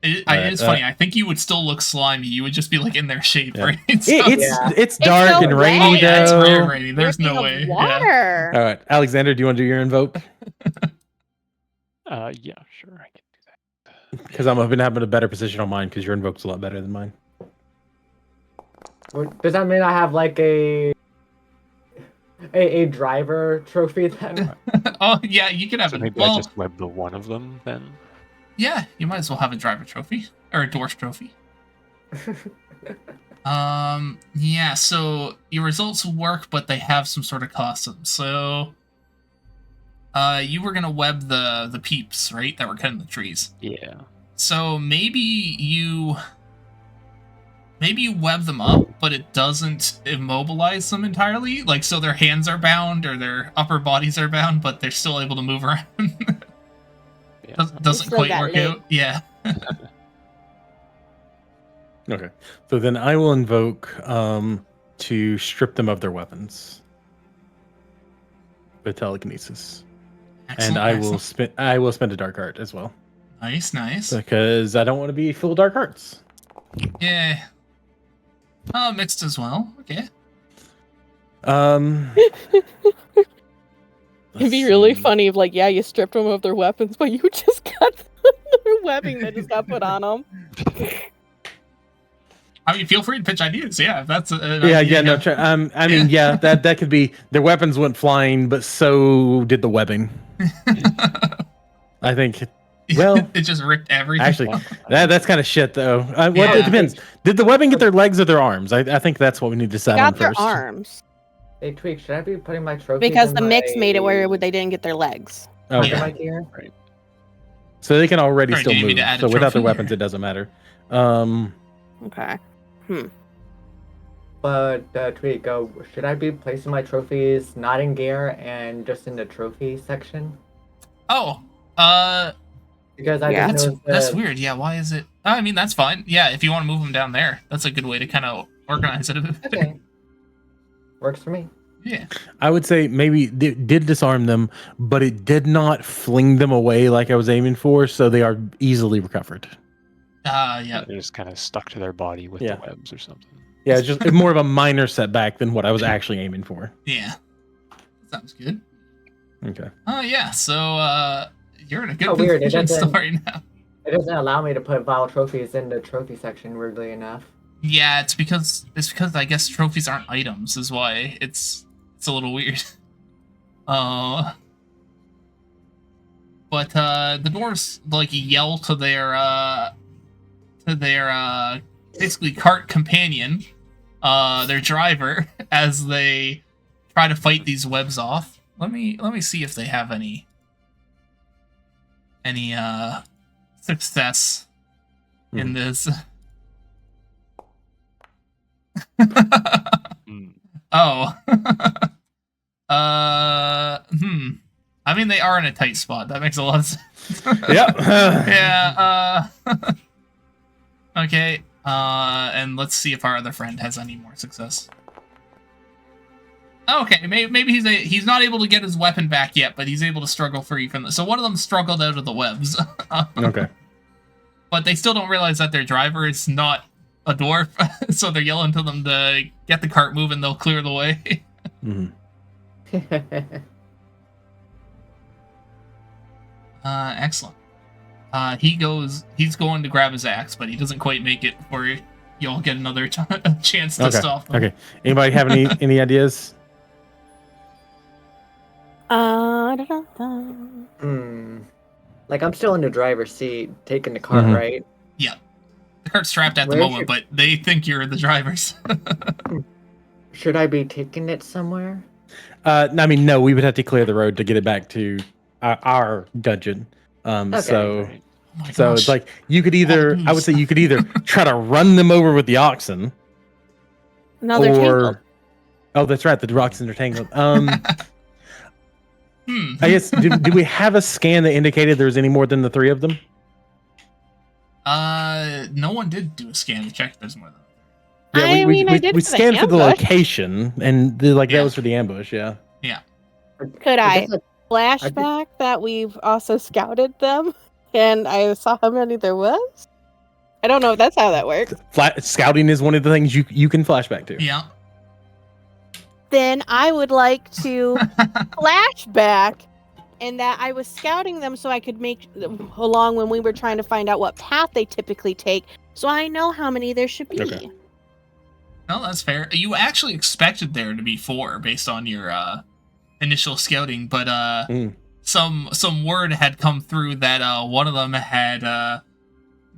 It is funny. I think you would still look slimy. You would just be like in their shape, yeah. right? It's dark and rainy, though. It's very rainy. There's no way. Water. Yeah. All right, Alexander, do you want to do your invoke? Yeah, sure, I can do that. Because I'm hoping to have a better position on mine, because your invoke's a lot better than mine. Does that mean I have like a driver trophy then? Oh yeah, you can have it. Maybe I just web the one of them then. Yeah, you might as well have a driver trophy or a dwarf trophy. Yeah. So your results work, but they have some sort of custom. So, you were gonna web the peeps, right? That were cutting the trees. Yeah. So maybe you web them up, but it doesn't immobilize them entirely. Like, so their hands are bound or their upper bodies are bound, but they're still able to move around. Yeah. Doesn't quite work out. Yeah. Okay. So then I will invoke to strip them of their weapons with telekinesis. Excellent, and I will spend a dark art as well. Nice. Because I don't want to be full dark arts. Yeah. Mixed as well. Okay. It'd be really funny if, you stripped them of their weapons, but you just got their webbing that just got put on them. I mean, feel free to pitch ideas. Yeah, that's I mean, that could be their weapons went flying, but so did the webbing. I think. Well, it just ripped everything. Actually, that's kind of shit, though. It depends. Did the webbing get their legs or their arms? I think that's what we need to decide on first. Got their arms. Hey, Tweak, should I be putting my trophies because the mix made it where they didn't get their legs. Okay. Right. So they can already still move. So without their weapons, it doesn't matter. Okay. But Tweak, should I be placing my trophies not in gear and just in the trophy section? Oh, because I just know that's weird. Yeah, why is it? I mean, that's fine. Yeah, if you want to move them down there, that's a good way to kind of organize it a bit. Okay. Works for me. Yeah. I would say maybe it did disarm them, but it did not fling them away like I was aiming for, so they are easily recovered. Yeah. They're just kind of stuck to their body with the webs or something. Yeah, it's just more of a minor setback than what I was actually aiming for. Yeah. Sounds good. Okay. Yeah, so you're in a good position right now. It doesn't allow me to put vile trophies in the trophy section, weirdly enough. Yeah, it's because I guess trophies aren't items, is why it's a little weird. But the dwarves yell to their basically cart companion, their driver, as they try to fight these webs off. Let me see if they have any success in this. Oh. I mean, they are in a tight spot. That makes a lot of sense. Yep. Yeah. Okay. And let's see if our other friend has any more success. Okay, maybe he's not able to get his weapon back yet, but he's able to struggle free from this. So one of them struggled out of the webs. Okay. But they still don't realize that their driver is not a dwarf, so they're yelling to them to get the cart moving. They'll clear the way. Excellent. He's going to grab his axe, but he doesn't quite make it before y'all get another chance to stop him. Okay. Anybody have any ideas? Like, I'm still in the driver's seat, taking the cart, right? Yeah. The cart's strapped at the moment, but they think you're the drivers. Should I be taking it somewhere? I mean, no, we would have to clear the road to get it back to our dungeon. Okay. So it's like you could either, I would say you could either try to run them over with the oxen. No, they're tangled. Oh, that's right. The oxen are tangled. I guess, do we have a scan that indicated there was any more than the 3 of them? No one did do a scan to check if there's more than. Yeah, we scanned for the location, and that was for the ambush. Yeah. Yeah. Could I flashback that we've also scouted them, and I saw how many there was? I don't know if that's how that works. Scouting is one of the things you can flashback to. Yeah. Then I would like to flashback, and that I was scouting them so I could make along when we were trying to find out what path they typically take, so I know how many there should be. Okay. No, that's fair. You actually expected there to be 4 based on your initial scouting, but some word had come through that one of them had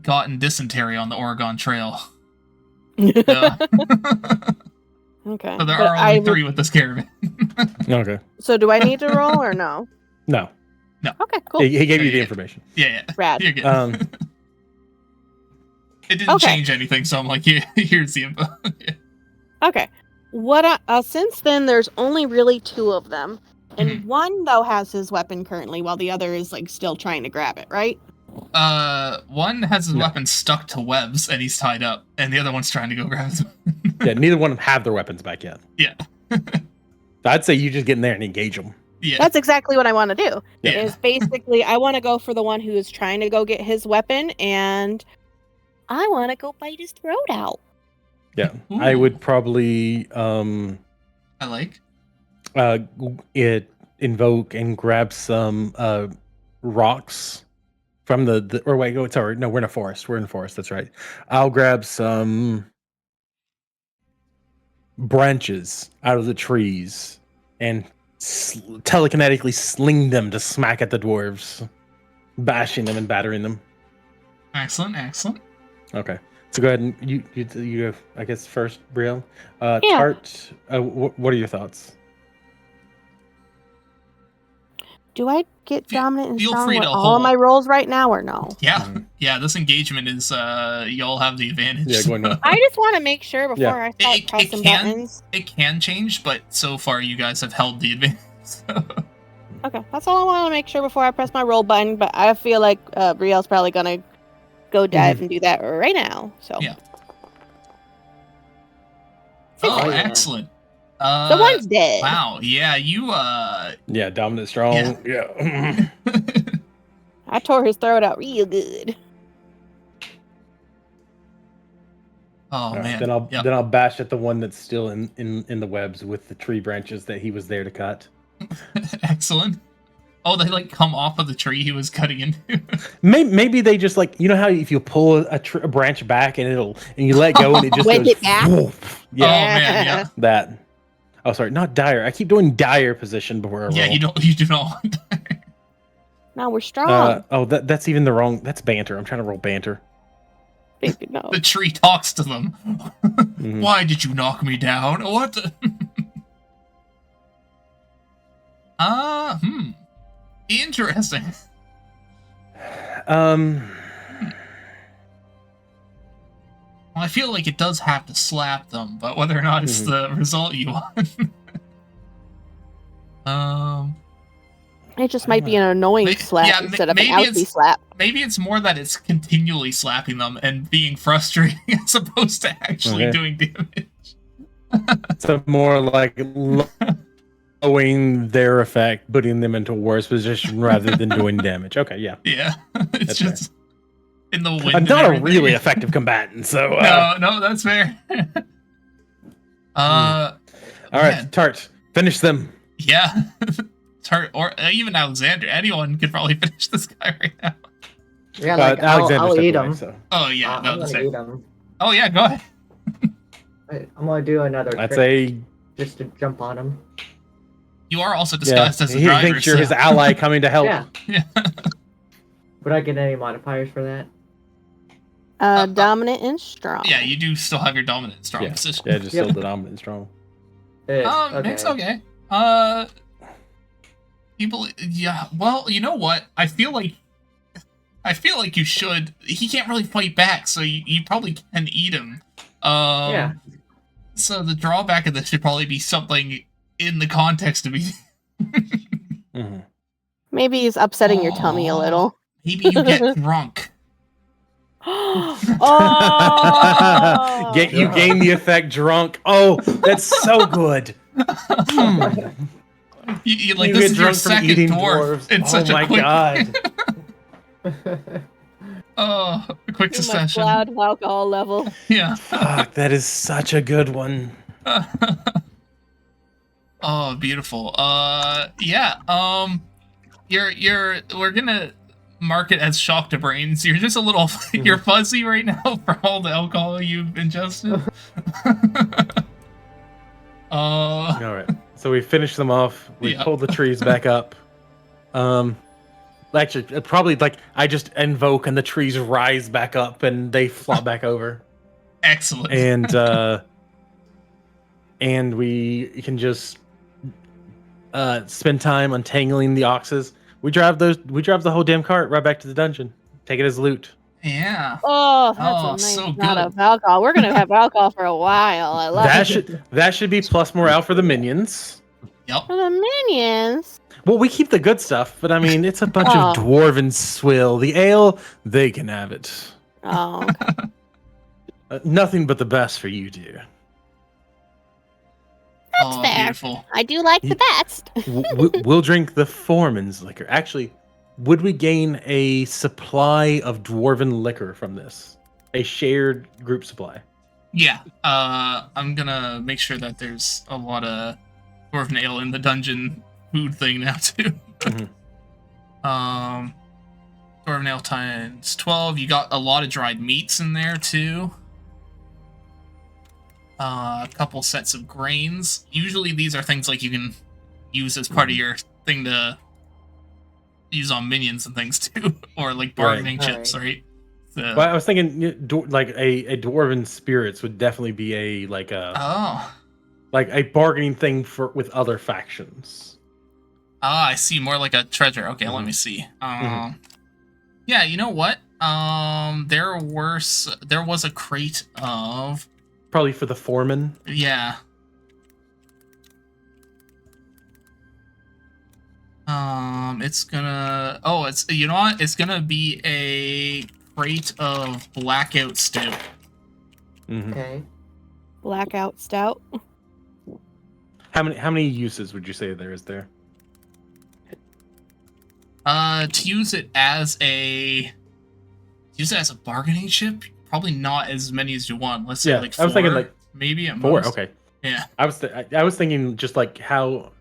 gotten dysentery on the Oregon Trail. Okay. So there are only 3 with this caravan. Okay. So do I need to roll or no? No. Okay, cool. He gave you the information. Yeah. Rad. You're good. It didn't change anything, so I'm like, here's the info. Okay. Since then, there's only really 2 of them, and one though has his weapon currently, while the other is like still trying to grab it, right? One has his weapon stuck to webs and he's tied up, and the other one's trying to go grab his weapon. Yeah, neither one of them have their weapons back yet. Yeah. I'd say you just get in there and engage them. Yeah. That's exactly what I want to do. Yeah. Is basically I want to go for the one who is trying to go get his weapon, and I want to go bite his throat out. Yeah. Ooh. I would probably invoke and grab some rocks from we're in a forest. We're in a forest, that's right. I'll grab some branches out of the trees and telekinetically sling them to smack at the dwarves, bashing them and battering them. Excellent. Okay. So go ahead and you I guess first, Brielle. Tart, what are your thoughts? Do I get dominant and strong with all of my rolls right now or no? Yeah. Yeah, this engagement is y'all have the advantage. Yeah, going on. I just want to make sure before I start pressing buttons. It can change, but so far you guys have held the advantage. Okay, that's all I want to make sure before I press my roll button, but I feel like Brielle's probably gonna go dive and do that right now. So yeah. Oh, excellent. The one's dead. Wow. Yeah, you. Yeah, dominant, strong. Yeah. I tore his throat out real good. Oh man. Then I'll bash at the one that's still in the webs with the tree branches that he was there to cut. Excellent. Oh, they like come off of the tree he was cutting into. Maybe they just like, you know how if you pull a branch back and you let go and it just goes it back. Woof. Yeah. Oh man, yeah. That. Oh, sorry, not dire. I keep doing dire position before I roll. Yeah, you do not want dire. No, we're strong. That's even the wrong. That's banter. I'm trying to roll banter. No. The tree talks to them. Why did you knock me down? What? Interesting. Um. Well, I feel like it does have to slap them, but whether or not it's the result you want. It just might be an annoying slap instead of an outby slap. Maybe it's more that it's continually slapping them and being frustrating as opposed to actually doing damage. So more like lowering their effect, putting them into a worse position rather than doing damage. Okay, yeah. Yeah. It's that's just in the wind. I'm not a really effective combatant, so no, that's fair. All right, Tart, finish them. Yeah. Tart, or even Alexander. Anyone could probably finish this guy right now. Yeah, like I'll eat him. So. Oh yeah, no, that's eat him. Oh yeah, go ahead. I'm gonna do another trick just to jump on him. You are also disguised as a driver. He thinks you're his ally coming to help. Yeah. Would I get any modifiers for that? Dominant and strong. Yeah, you do still have your dominant and strong position. Yeah, just still the dominant and strong. Okay. It's okay. Well, you know what? I feel like you should. He can't really fight back, so you probably can eat him. Yeah. So the drawback of this should probably be something in the context of eating. Maybe he's upsetting your tummy a little. Maybe you get drunk. You gain the effect drunk. Oh, that's so good. You like this is your second dwarf in such a quick. God. Oh, a quick succession. Cloud alcohol level. Yeah. Fuck, that is such a good one. Oh, beautiful. Yeah. We're gonna mark it as shock to brains. You're just a little, you're fuzzy right now from all the alcohol you've ingested. All right. So we finish them off. We pull the trees back up. Actually, probably like I just invoke and the trees rise back up and they flop back over. Excellent. And we can just spend time untangling the oxes. We drive the whole damn cart right back to the dungeon. Take it as loot. Yeah. Oh, that's a nice so shot good. of alcohol. We're gonna have alcohol for a while. I love it. That should be plus morale for the minions. Yep. For the minions. Well, we keep the good stuff, but I mean, it's a bunch of dwarven swill. The ale, they can have it. Oh. Okay. Nothing but the best for you, dear. That's fair. Beautiful. I do like the best. We'll drink the foreman's liquor. Actually, would we gain a supply of dwarven liquor from this? A shared group supply? Yeah. I'm gonna make sure that there's a lot of dwarven ale in the dungeon food thing now too. Dwarven ale times 12. You got a lot of dried meats in there too. A couple sets of grains. Usually these are things like you can use as part of your thing to use on minions and things too, or like bargaining chips, right? So, well, I was thinking like a dwarven spirits would definitely be a bargaining thing with other factions. I see. More like a treasure. Okay, let me see. Yeah, you know what? There was a crate of. Probably for the foreman. Yeah. It's gonna. Oh, it's you know what? It's gonna be a crate of blackout stout. Okay. Blackout stout. How many uses would you say there is there? To use it as a bargaining chip, probably not as many as you want. Let's say like 4. I was thinking like maybe at 4. most. Okay. Yeah. I was thinking just like how,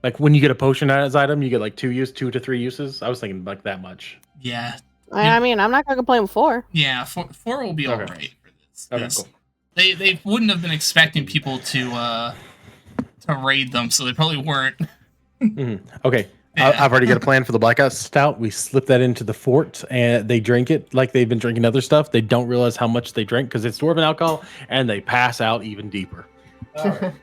like when you get a potion as item, you get like 2 to 3 uses. I was thinking like that much. Yeah. I mean, I'm not gonna complain with 4. Yeah, 4 will be all right for this. Okay, cool. They wouldn't have been expecting people to raid them, so they probably weren't. Okay. Yeah. I've already got a plan for the blackout stout. We slip that into the fort, and they drink it like they've been drinking other stuff. They don't realize how much they drink because it's dwarven alcohol, and they pass out even deeper. All right.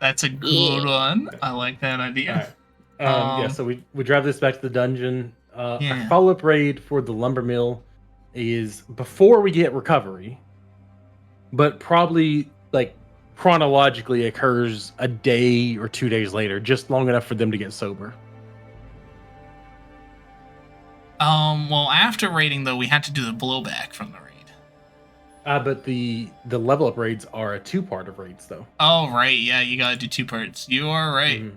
That's a good one. I like that idea. Yeah, so we drive this back to the dungeon. Our Yeah. follow-up raid for the lumber mill is before we get recovery, but probably like chronologically occurs a day or 2 days later, just long enough for them to get sober. Well, after raiding though, we had to do the blowback from the raid. But the level up raids are a 2-part of raids though. Oh right, yeah, you gotta do 2 parts. You are right.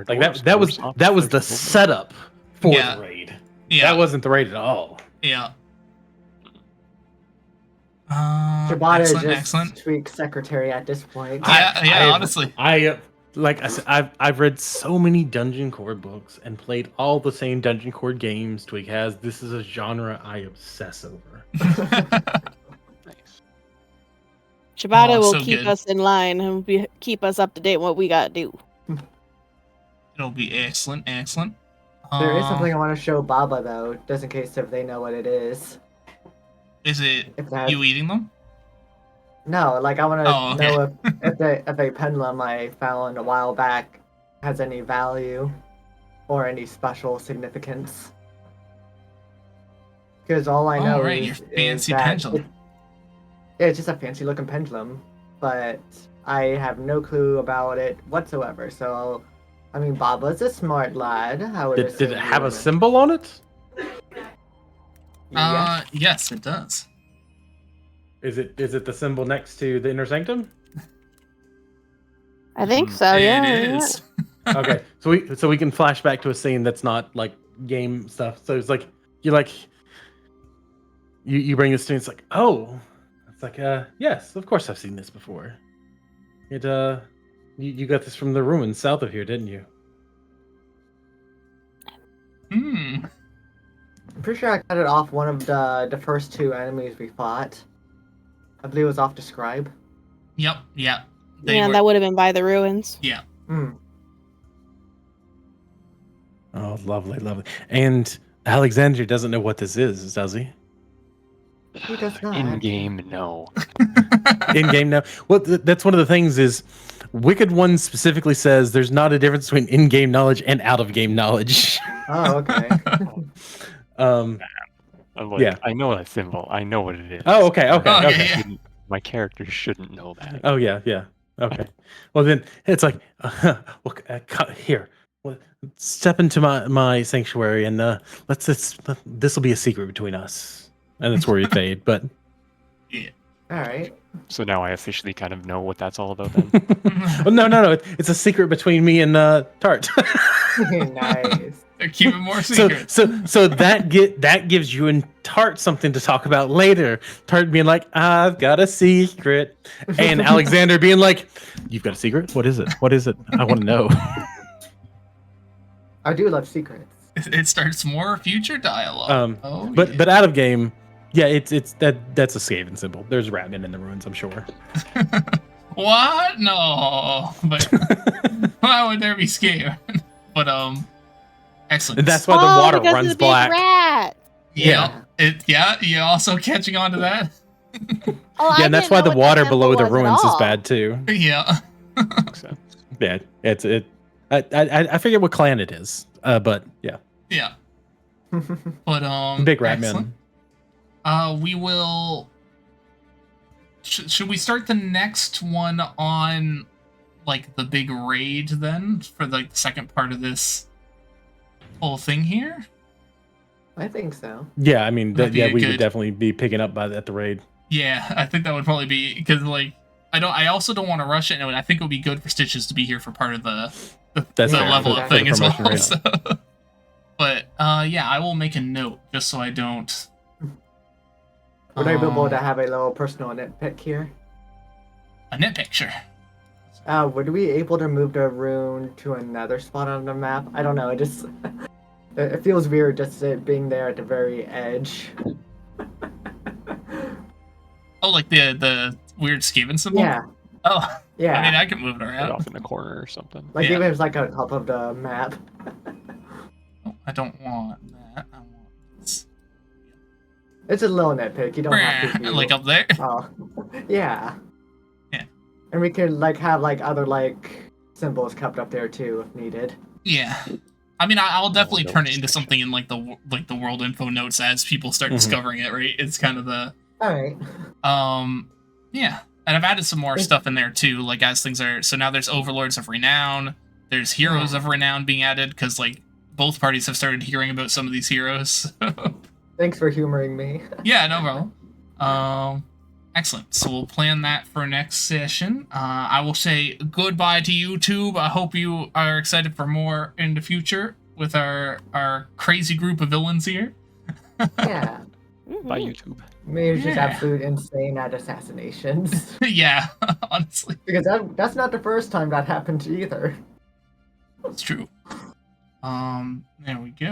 Like that was the setup for the raid. Yeah. That wasn't the raid at all. Yeah. Shibata excellent, just excellent. tweak secretary at this point. Honestly. Like I said, I've read so many Dungeon Core books and played all the same Dungeon Core games Twig has. This is a genre I obsess over. Nice. Shibata will so keep good. us in line and keep us up to date on what we gotta do. It'll be excellent, excellent. There is something I want to show Baba though, just in case if they know what it is. Is it If that- you eating them? No, like I want to okay. know if a pendulum I found a while back has any value or any special significance. Because all I know right, is, your fancy is that pendulum. it's just a fancy looking pendulum, but I have no clue about it whatsoever. So, I mean, Baba's a smart lad. I would Did assume it have you a would- symbol on it? Yes. Yes, it does. Is it the symbol next to the inner sanctum? I think so, yeah. It is. Okay, so we can flash back to a scene that's not like game stuff. So it's like you bring this to me, it's like, oh, it's like yes, of course I've seen this before. It you got this from the ruins south of here, didn't you? Hmm. I'm pretty sure I cut it off one of the first 2 enemies we fought. I believe it was off the scribe. Yep. Yeah. That would have been by the ruins. Yeah. Hmm. Oh, lovely, lovely. And Alexander doesn't know what this is, does he? He does not. In game, no. In game now. Well, that's one of the things is Wicked One specifically says there's not a difference between in-game knowledge and out-of-game knowledge. Oh, okay. Yeah. I know that symbol. I know what it is. Oh, okay. Yeah. My character shouldn't know that. Oh, yeah. Okay. Well, then it's like, here. Step into my sanctuary and this will be a secret between us. And that's where you fade, but Yeah. All right. So now I officially kind of know what that's all about then. Oh, no. It's a secret between me and Tart. Nice. They're keeping more secrets. So that gives you and Tart something to talk about later. Tart being like, I've got a secret, and Alexander being like, you've got a secret? What is it? I want to know. I do love secrets. It starts more future dialogue. But out of game, yeah, it's that's a Skaven symbol. There's Ratman in the ruins, I'm sure. What? No. But why would there be Skaven? But excellent. And that's why the water because of runs the big black. Rat. Yeah. You also catching on to that? Oh, Yeah, and that's why the water below the ruins is bad too. Yeah. Makes sense. Yeah, I forget what clan it is, but yeah. Yeah. But Big Ratman. excellent. We will. Should we start the next one on like the big raid then for like the second part of this whole thing here? I think so. Yeah, I mean, That'd be we good. would definitely be picking up at the raid. Yeah, I think that would probably be because like I also don't want to rush it, and I think it would be good for Stitches to be here for part of the That's fair. level For up the thing as well. promotion raid. So. But yeah, I will make a note just so I don't. Would I be able to have a little personal nitpick here? A nitpick, sure. Would we be able to move the rune to another spot on the map? I don't know. It just it feels weird just it being there at the very edge. Oh, like the weird Skaven symbol? Yeah. Oh, Yeah. I mean, I can move it Right around. off in the corner or something. Like Yeah. even if it's like on top of the map. Oh, I don't want that. I want this. It's a little nitpick. You don't have to. Like up there? Oh, yeah. Yeah. And we could like have like other like symbols kept up there too if needed. Yeah. I mean, I'll definitely turn it into something in like the world info notes as people start discovering it, right? It's kind of the all right. Yeah. And I've added some more stuff in there too, like as things are. So now there's Overlords of Renown. There's Heroes of Renown being added because like both parties have started hearing about some of these heroes. Thanks for humoring me. Yeah, no problem. Excellent. So we'll plan that for next session. I will say goodbye to YouTube. I hope you are excited for more in the future with our crazy group of villains here. Yeah. By YouTube. Maybe just absolute insane at assassinations. Yeah, honestly. Because that's not the first time that happened either. It's true. There we go.